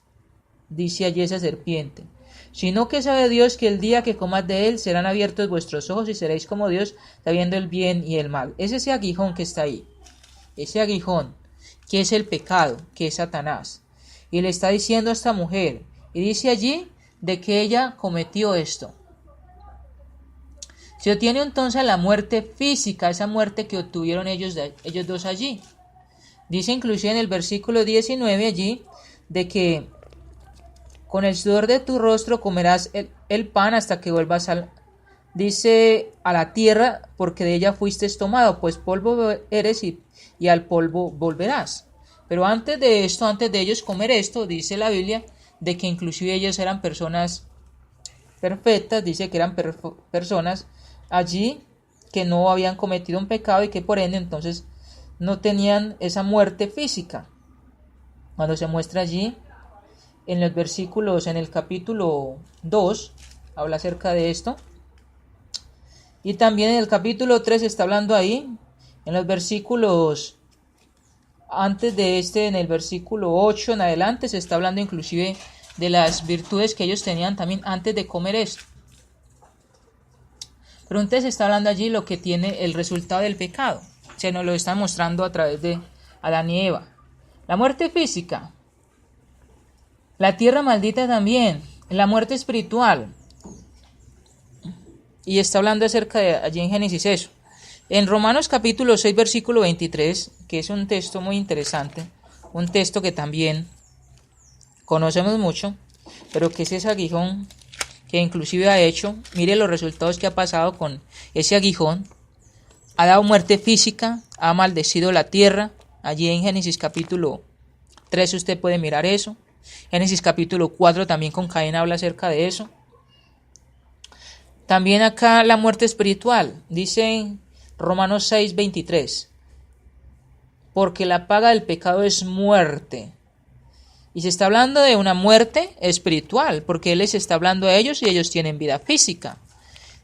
dice allí esa serpiente, sino que sabe Dios que el día que comas de él serán abiertos vuestros ojos y seréis como Dios, sabiendo el bien y el mal. Es ese aguijón que está ahí, ese aguijón que es el pecado, que es Satanás. Y le está diciendo a esta mujer, y dice allí de que ella cometió esto. Se obtiene entonces la muerte física, esa muerte que obtuvieron ellos dos allí. Dice inclusive en el versículo 19 allí, de que con el sudor de tu rostro comerás el pan hasta que vuelvas dice a la tierra, porque de ella fuiste tomado, pues polvo eres y al polvo volverás. Pero antes de esto, antes de ellos comer esto, dice la Biblia, de que inclusive ellos eran personas perfectas, dice que eran personas allí que no habían cometido un pecado y que por ende entonces no tenían esa muerte física. Cuando se muestra allí en los versículos, en el capítulo 2, habla acerca de esto. Y también en el capítulo 3 está hablando ahí, en los versículos, antes de en el versículo 8 en adelante, se está hablando inclusive de las virtudes que ellos tenían también antes de comer esto. Pero entonces está hablando allí lo que tiene el resultado del pecado. Se nos lo está mostrando a través de Adán y Eva. La muerte física. La tierra maldita también. La muerte espiritual. Y está hablando acerca de allí en Génesis eso. En Romanos capítulo 6 versículo 23, que es un texto muy interesante. Un texto que también conocemos mucho, pero que es ese aguijón que inclusive ha hecho, mire los resultados que ha pasado con ese aguijón, ha dado muerte física, ha maldecido la tierra, allí en Génesis capítulo 3 usted puede mirar eso, Génesis capítulo 4 también con Caín habla acerca de eso. También acá la muerte espiritual, dice en Romanos 6, 23, porque la paga del pecado es muerte. Y se está hablando de una muerte espiritual, porque Él les está hablando a ellos y ellos tienen vida física.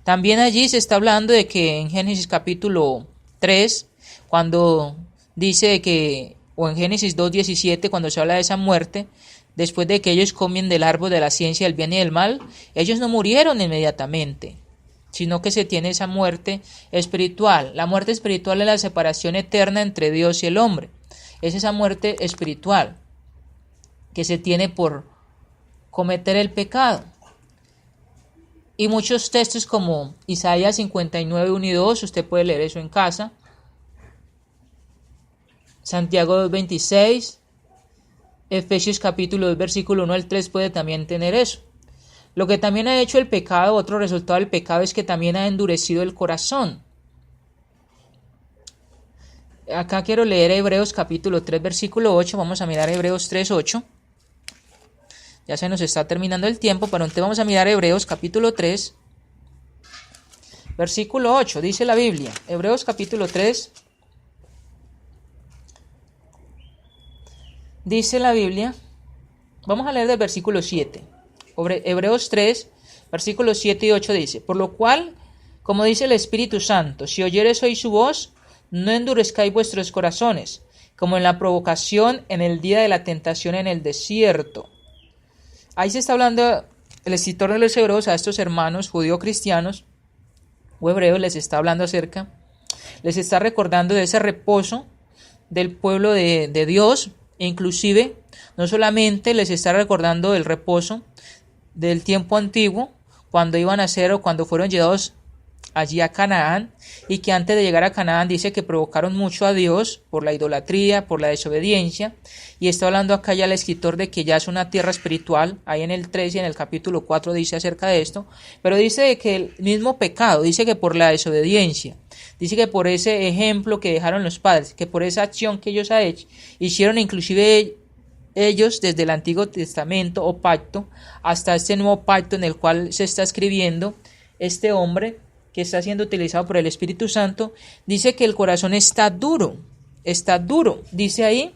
También allí se está hablando de que en Génesis capítulo 3, cuando dice que, o en Génesis 2:17, cuando se habla de esa muerte, después de que ellos comen del árbol de la ciencia del bien y del mal, ellos no murieron inmediatamente, sino que se tiene esa muerte espiritual. La muerte espiritual es la separación eterna entre Dios y el hombre. Es esa muerte espiritual que se tiene por cometer el pecado. Y muchos textos como Isaías 59, 1 y 2, usted puede leer eso en casa. Santiago 2:26, Efesios capítulo 2, versículo 1 al 3 puede también tener eso. Lo que también ha hecho el pecado, otro resultado del pecado es que también ha endurecido el corazón. Acá quiero leer Hebreos capítulo 3, versículo 8, vamos a mirar Hebreos 3, 8. Ya se nos está terminando el tiempo, pero entonces vamos a mirar Hebreos capítulo 3, versículo 8, dice la Biblia. Hebreos capítulo 3, dice la Biblia, vamos a leer del versículo 7. Hebreos 3, versículos 7 y 8 dice, por lo cual, como dice el Espíritu Santo, si oyereis hoy su voz, no endurezcáis vuestros corazones, como en la provocación en el día de la tentación en el desierto. Ahí se está hablando, el escritor de los Hebreos a estos hermanos judío-cristianos o hebreos les está hablando acerca, les está recordando de ese reposo del pueblo de Dios, e inclusive no solamente les está recordando el reposo del tiempo antiguo, cuando iban a ser o cuando fueron llevados allí a Canaán, y que antes de llegar a Canaán dice que provocaron mucho a Dios por la idolatría, por la desobediencia, y está hablando acá ya el escritor de que ya es una tierra espiritual, ahí en el 3 y en el capítulo 4 dice acerca de esto, pero dice que el mismo pecado, dice que por la desobediencia, dice que por ese ejemplo que dejaron los padres, que por esa acción que ellos hicieron inclusive ellos desde el Antiguo Testamento o pacto hasta este nuevo pacto en el cual se está escribiendo este hombre que está siendo utilizado por el Espíritu Santo, dice que el corazón está duro, dice ahí,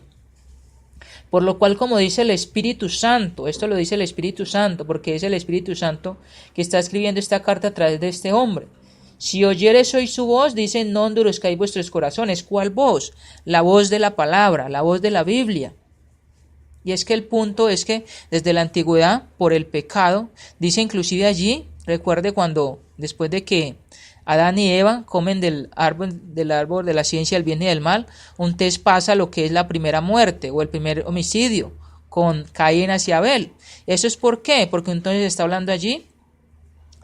por lo cual como dice el Espíritu Santo, esto lo dice el Espíritu Santo, porque es el Espíritu Santo que está escribiendo esta carta a través de este hombre, Si oyereis hoy su voz, dice, no endurezcáis vuestros corazones. ¿Cuál voz? La voz de la palabra, la voz de la Biblia. Y es que el punto es que desde la antigüedad, por el pecado, dice inclusive allí, recuerde cuando, después de que Adán y Eva comen del árbol de la ciencia del bien y del mal, entonces pasa lo que es la primera muerte o el primer homicidio con Caín hacia Abel. ¿Eso es por qué? Porque entonces está hablando allí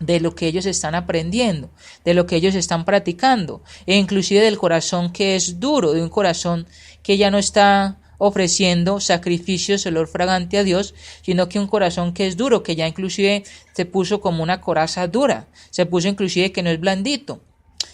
de lo que ellos están aprendiendo, de lo que ellos están practicando, e inclusive del corazón que es duro, de un corazón que ya no está ofreciendo sacrificios, olor fragante a Dios, sino que un corazón que es duro, que ya inclusive se puso como una coraza dura, se puso inclusive que no es blandito,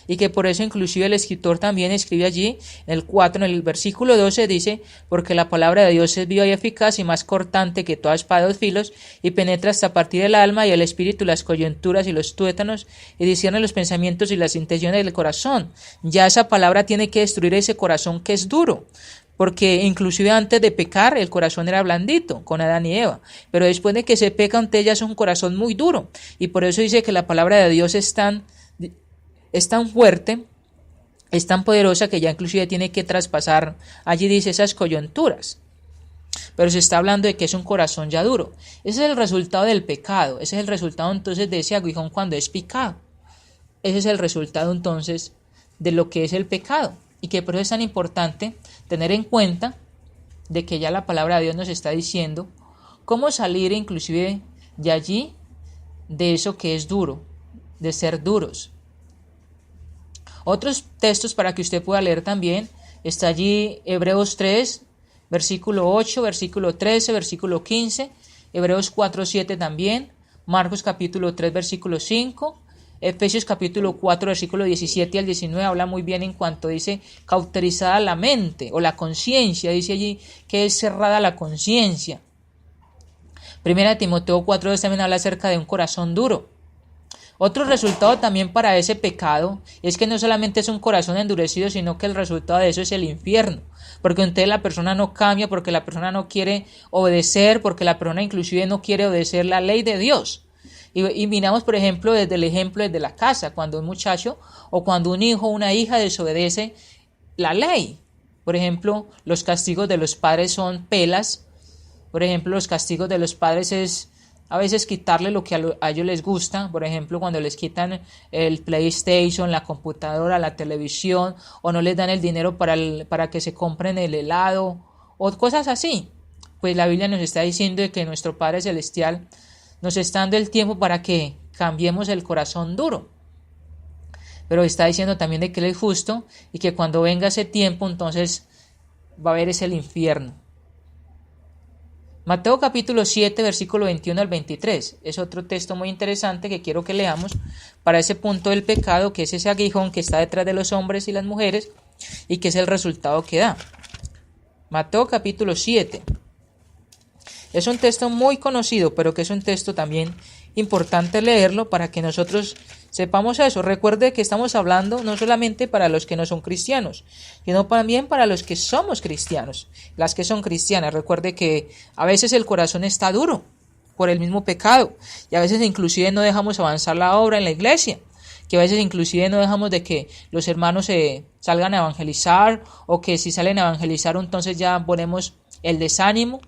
y que por eso inclusive el escritor también escribe allí en el 4, en el versículo 12 dice, porque la palabra de Dios es viva y eficaz y más cortante que toda espada de dos filos, y penetra hasta partir el alma y el espíritu, las coyunturas y los tuétanos, y discierne los pensamientos y las intenciones del corazón. Ya esa palabra tiene que destruir ese corazón que es duro, porque inclusive antes de pecar el corazón era blandito con Adán y Eva, pero después de que se peca entonces ya es un corazón muy duro, y por eso dice que la palabra de Dios es tan fuerte, es tan poderosa que ya inclusive tiene que traspasar, allí dice, esas coyunturas. Pero se está hablando de que es un corazón ya duro. Ese es el resultado del pecado, ese es el resultado entonces de ese aguijón cuando es picado. Ese es el resultado entonces de lo que es el pecado, y que por eso es tan importante tener en cuenta de que ya la palabra de Dios nos está diciendo cómo salir inclusive de allí, de eso que es duro, de ser duros. Otros textos para que usted pueda leer también, está allí Hebreos 3, versículo 8, versículo 13, versículo 15, Hebreos 4, 7 también, Marcos capítulo 3, versículo 5, Efesios capítulo 4, versículo 17 al 19, habla muy bien en cuanto dice cauterizada la mente o la conciencia, dice allí que es cerrada la conciencia. Primera de Timoteo 4 también habla acerca de un corazón duro. Otro resultado también para ese pecado es que no solamente es un corazón endurecido, sino que el resultado de eso es el infierno, porque entonces la persona no cambia, porque la persona no quiere obedecer, porque la persona inclusive no quiere obedecer la ley de Dios. Y miramos, por ejemplo, desde la casa, cuando un muchacho o cuando un hijo o una hija desobedece la ley. Por ejemplo, los castigos de los padres son pelas. Por ejemplo, los castigos de los padres es a veces quitarle lo que a ellos les gusta. Por ejemplo, cuando les quitan el PlayStation, la computadora, la televisión, o no les dan el dinero para que se compren el helado, o cosas así. Pues la Biblia nos está diciendo que nuestro Padre Celestial nos está dando el tiempo para que cambiemos el corazón duro. Pero está diciendo también de que Él es justo y que cuando venga ese tiempo, entonces va a haber ese el infierno. Mateo capítulo 7, versículo 21 al 23. Es otro texto muy interesante que quiero que leamos para ese punto del pecado, que es ese aguijón que está detrás de los hombres y las mujeres y que es el resultado que da. Mateo capítulo 7. Es un texto muy conocido, pero que es un texto también importante leerlo para que nosotros sepamos eso. Recuerde que estamos hablando no solamente para los que no son cristianos, sino también para los que somos cristianos, las que son cristianas. Recuerde que a veces el corazón está duro por el mismo pecado y a veces inclusive no dejamos avanzar la obra en la iglesia, que a veces inclusive no dejamos de que los hermanos se salgan a evangelizar, o que si salen a evangelizar entonces ya ponemos el desánimo,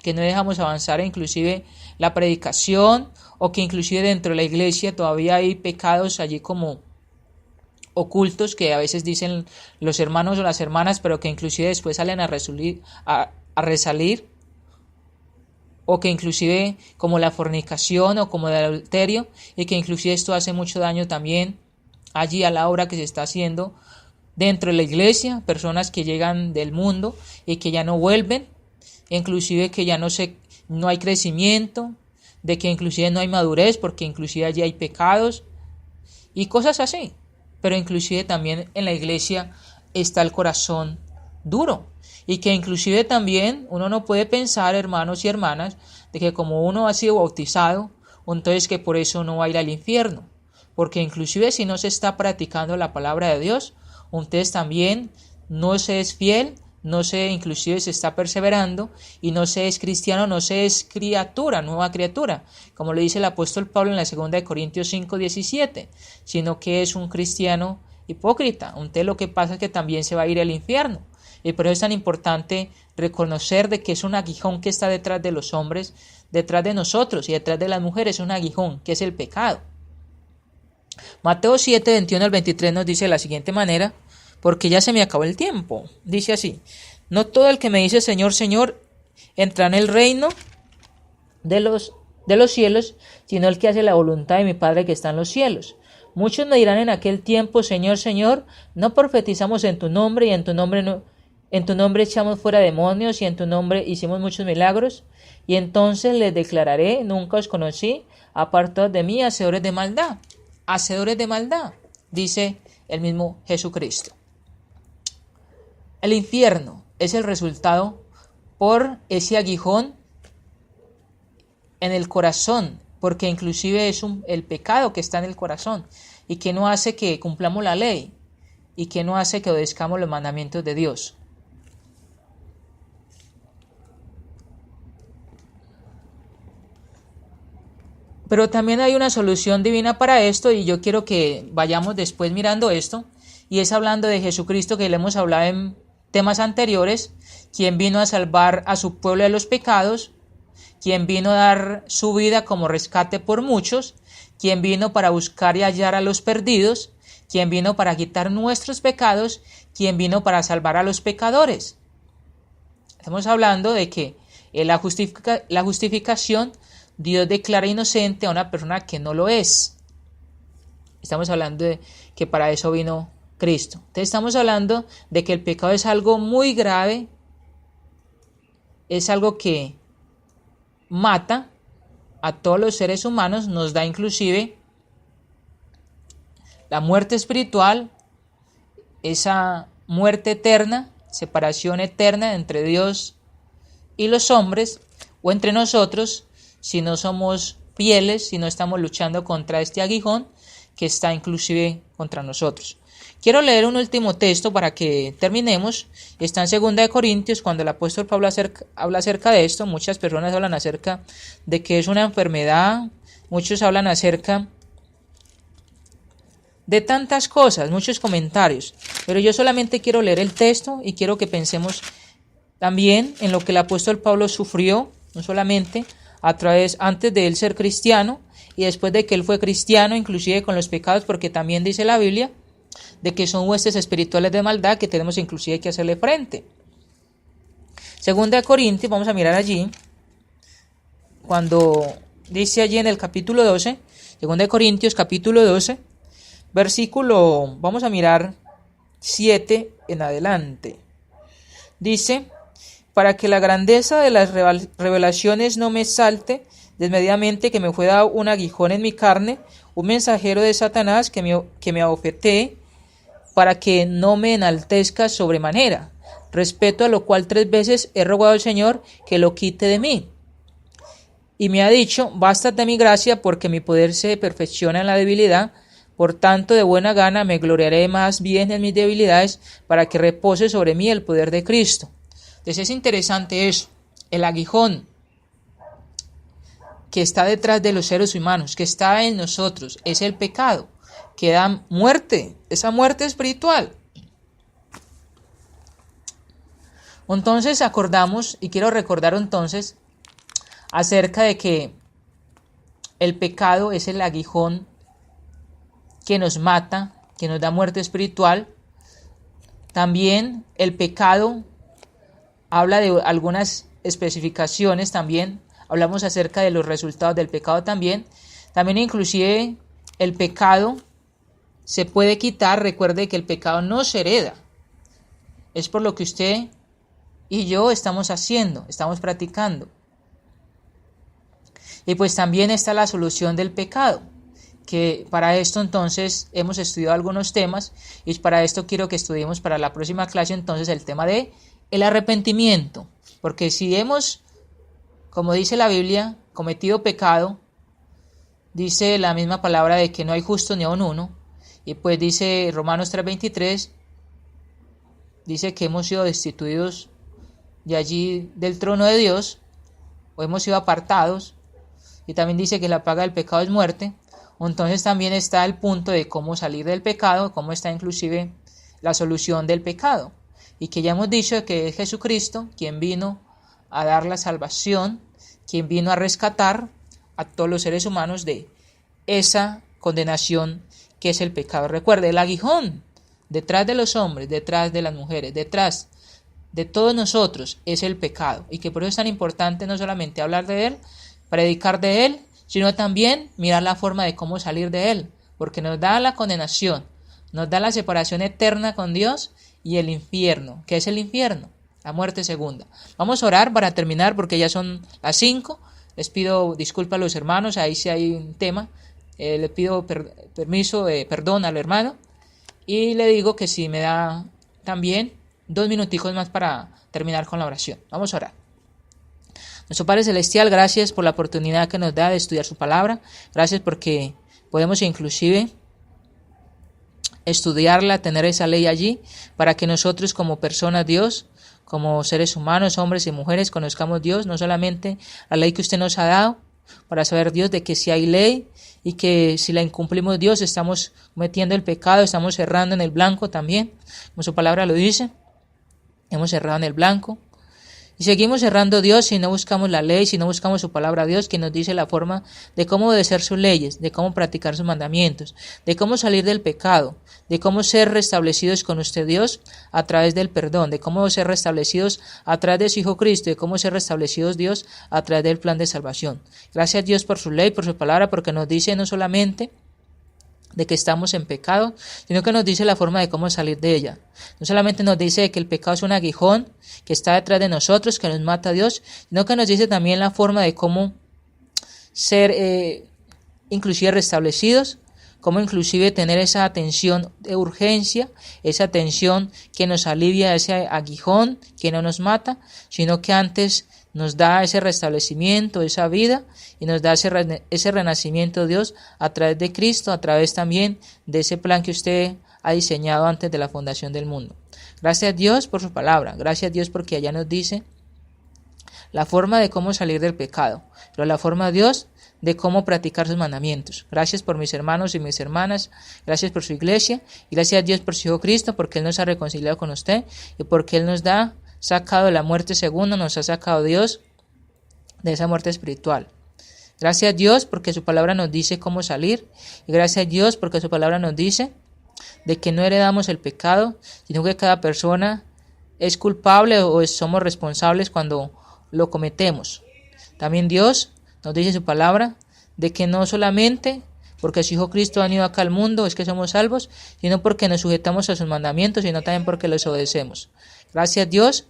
que no dejamos avanzar inclusive la predicación, o que inclusive dentro de la iglesia todavía hay pecados allí como ocultos que a veces dicen los hermanos o las hermanas, pero que inclusive después salen a resalir, o que inclusive como la fornicación o como el adulterio, y que inclusive esto hace mucho daño también allí a la obra que se está haciendo dentro de la iglesia, personas que llegan del mundo y que ya no vuelven, inclusive que ya no hay crecimiento, de que inclusive no hay madurez, porque inclusive allí hay pecados y cosas así. Pero inclusive también en la iglesia está el corazón duro, y que inclusive también uno no puede pensar, hermanos y hermanas, de que como uno ha sido bautizado, entonces que por eso no va a ir al infierno, porque inclusive si no se está practicando la palabra de Dios, entonces también no se es fiel, no se inclusive se está perseverando y no se es cristiano, no se es criatura, nueva criatura, como lo dice el apóstol Pablo en la 2 de Corintios 5:17, sino que es un cristiano hipócrita. Entonces lo que pasa es que también se va a ir al infierno. Y por eso es tan importante reconocer de que es un aguijón que está detrás de los hombres, detrás de nosotros y detrás de las mujeres, un aguijón que es el pecado. Mateo 7, 21 al 23 nos dice de la siguiente manera, porque ya se me acabó el tiempo. Dice así: no todo el que me dice Señor, Señor, entra en el reino de los cielos, sino el que hace la voluntad de mi Padre que está en los cielos. Muchos me dirán en aquel tiempo, Señor, Señor, no profetizamos en tu nombre, y en tu nombre echamos fuera demonios, y en tu nombre hicimos muchos milagros. Y entonces les declararé, nunca os conocí, apartados de mí, hacedores de maldad. Hacedores de maldad, dice el mismo Jesucristo. El infierno es el resultado por ese aguijón en el corazón, porque inclusive es el pecado que está en el corazón y que no hace que cumplamos la ley y que no hace que obedezcamos los mandamientos de Dios. Pero también hay una solución divina para esto, y yo quiero que vayamos después mirando esto, y es hablando de Jesucristo, que le hemos hablado en temas anteriores, quien vino a salvar a su pueblo de los pecados, quien vino a dar su vida como rescate por muchos, quien vino para buscar y hallar a los perdidos, quien vino para quitar nuestros pecados, quien vino para salvar a los pecadores. Estamos hablando de que la justificación, Dios declara inocente a una persona que no lo es. Estamos hablando de que para eso vino Cristo. Entonces estamos hablando de que el pecado es algo muy grave, es algo que mata a todos los seres humanos, nos da inclusive la muerte espiritual, esa muerte eterna, separación eterna entre Dios y los hombres, o entre nosotros, si no somos fieles, si no estamos luchando contra este aguijón que está inclusive contra nosotros. Quiero leer un último texto para que terminemos. Está en 2 de Corintios, cuando el apóstol Pablo habla acerca de esto. Muchas personas hablan acerca de que es una enfermedad, muchos hablan acerca de tantas cosas, muchos comentarios, pero yo solamente quiero leer el texto y quiero que pensemos también en lo que el apóstol Pablo sufrió, no solamente antes de él ser cristiano y después de que él fue cristiano, inclusive con los pecados, porque también dice la Biblia de que son huestes espirituales de maldad que tenemos inclusive que hacerle frente. 2 de Corintios, vamos a mirar allí, cuando dice allí en el capítulo 12, 2 de Corintios capítulo 12, versículo, vamos a mirar 7 en adelante. Dice: para que la grandeza de las revelaciones no me salte desmedidamente, que me fue dado un aguijón en mi carne, un mensajero de Satanás que me abofetee, para que no me enaltezca sobremanera, respeto a lo cual 3 veces he rogado al Señor que lo quite de mí. Y me ha dicho: bástate mi gracia, porque mi poder se perfecciona en la debilidad. Por tanto, de buena gana me gloriaré más bien en mis debilidades, para que repose sobre mí el poder de Cristo. Entonces es interesante eso, el aguijón que está detrás de los seres humanos, que está en nosotros, es el pecado, que da muerte, esa muerte espiritual. Entonces acordamos, y quiero recordar entonces, acerca de que el pecado es el aguijón que nos mata, que nos da muerte espiritual. También el pecado habla de algunas especificaciones, también hablamos acerca de los resultados del pecado también. También inclusive el pecado se puede quitar. Recuerde que el pecado no se hereda. Es por lo que usted y yo estamos haciendo, estamos practicando. Y pues también está la solución del pecado, que para esto entonces hemos estudiado algunos temas, y para esto quiero que estudiemos para la próxima clase entonces el tema de el arrepentimiento, porque si hemos, como dice la Biblia, cometido pecado, dice la misma palabra de que no hay justo ni aun uno, y pues dice Romanos 3:23 dice que hemos sido destituidos de allí del trono de Dios, o hemos sido apartados, y también dice que la paga del pecado es muerte. Entonces también está el punto de cómo salir del pecado, cómo está inclusive la solución del pecado, y que ya hemos dicho que es Jesucristo quien vino a dar la salvación, quien vino a rescatar a todos los seres humanos de esa condenación que es el pecado. Recuerde, el aguijón detrás de los hombres, detrás de las mujeres, detrás de todos nosotros es el pecado, y que por eso es tan importante no solamente hablar de él, predicar de él, sino también mirar la forma de cómo salir de él, porque nos da la condenación, nos da la separación eterna con Dios y el infierno. ¿Qué es el infierno? La muerte segunda. Vamos a orar para terminar porque ya son las 5. Les pido disculpas a los hermanos, ahí sí hay un tema. Le pido perdón al hermano, y le digo que si me da también 2 minuticos más para terminar con la oración. Vamos a orar. Nuestro Padre Celestial, gracias por la oportunidad que nos da de estudiar su palabra. Gracias porque podemos inclusive estudiarla, tener esa ley allí, para que nosotros como personas, Dios, como seres humanos, hombres y mujeres, conozcamos Dios, no solamente la ley que usted nos ha dado, para saber, Dios, de que si hay ley y que si la incumplimos, Dios, estamos cometiendo el pecado, estamos errando en el blanco también, como su palabra lo dice, hemos errado en el blanco. Y seguimos errando, Dios, si no buscamos la ley, si no buscamos su palabra, Dios, que nos dice la forma de cómo obedecer sus leyes, de cómo practicar sus mandamientos, de cómo salir del pecado, de cómo ser restablecidos con usted, Dios, a través del perdón, de cómo ser restablecidos a través de su Hijo Cristo, de cómo ser restablecidos, Dios, a través del plan de salvación. Gracias, Dios, por su ley, por su palabra, porque nos dice no solamente de que estamos en pecado, sino que nos dice la forma de cómo salir de ella. No solamente nos dice que el pecado es un aguijón que está detrás de nosotros, que nos mata a Dios, sino que nos dice también la forma de cómo ser inclusive restablecidos, cómo inclusive tener esa atención de urgencia, esa atención que nos alivia ese aguijón, que no nos mata, sino que antes nos da ese restablecimiento, esa vida, y nos da ese renacimiento, Dios, a través de Cristo, a través también de ese plan que usted ha diseñado antes de la fundación del mundo. Gracias, Dios, por su palabra. Gracias, Dios, porque allá nos dice la forma de cómo salir del pecado, pero la forma, Dios, de cómo practicar sus mandamientos. Gracias por mis hermanos y mis hermanas, gracias por su iglesia, y gracias, Dios, por su Hijo Cristo, porque Él nos ha reconciliado con usted, y porque Él nos da sacado de la muerte segunda, nos ha sacado Dios de esa muerte espiritual. Gracias, Dios, porque su palabra nos dice cómo salir, y gracias, Dios, porque su palabra nos dice de que no heredamos el pecado, sino que cada persona es culpable o somos responsables cuando lo cometemos. También Dios nos dice su palabra de que no solamente porque su Hijo Cristo ha venido acá al mundo es que somos salvos, sino porque nos sujetamos a sus mandamientos, sino también porque los obedecemos. Gracias, Dios,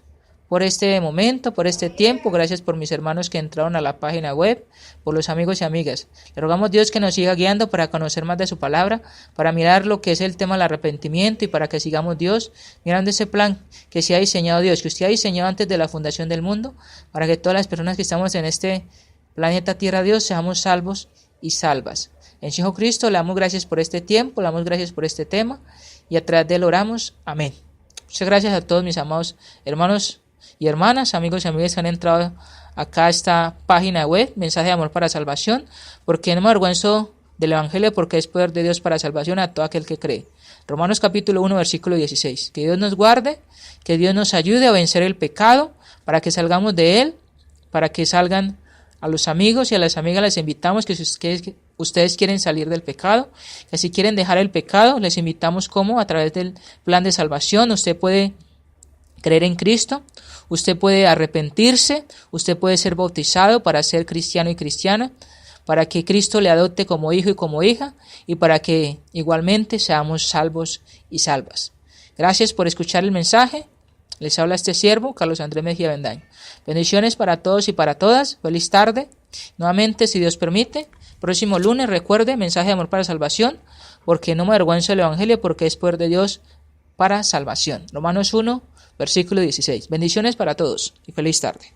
por este momento, por este tiempo. Gracias por mis hermanos que entraron a la página web, por los amigos y amigas. Le rogamos, Dios, que nos siga guiando para conocer más de su palabra, para mirar lo que es el tema del arrepentimiento y para que sigamos, Dios, mirando ese plan que se ha diseñado, Dios, que usted ha diseñado antes de la fundación del mundo, para que todas las personas que estamos en este planeta Tierra, Dios, seamos salvos y salvas. En su Hijo Cristo le damos gracias por este tiempo, le damos gracias por este tema y a través de él oramos. Amén. Muchas gracias a todos mis amados hermanos y hermanas, amigos y amigas que han entrado acá a esta página web, Mensaje de Amor para Salvación, porque no me avergüenzo del Evangelio, porque es poder de Dios para salvación a todo aquel que cree. Romanos capítulo 1, versículo 16. Que Dios nos guarde, que Dios nos ayude a vencer el pecado, para que salgamos de él, para que salgan a los amigos y a las amigas. Les invitamos que si ustedes quieren salir del pecado, que si quieren dejar el pecado, les invitamos como a través del plan de salvación. Usted puede creer en Cristo, usted puede arrepentirse, usted puede ser bautizado para ser cristiano y cristiana, para que Cristo le adopte como hijo y como hija, y para que igualmente seamos salvos y salvas. Gracias por escuchar el mensaje. Les habla este siervo, Carlos Andrés Mejía Bendaño. Bendiciones para todos y para todas. Feliz tarde. Nuevamente, si Dios permite, próximo lunes, recuerde, Mensaje de Amor para Salvación, porque no me avergüenzo del Evangelio, porque es poder de Dios para salvación. Romanos 1, versículo 16. Bendiciones para todos y feliz tarde.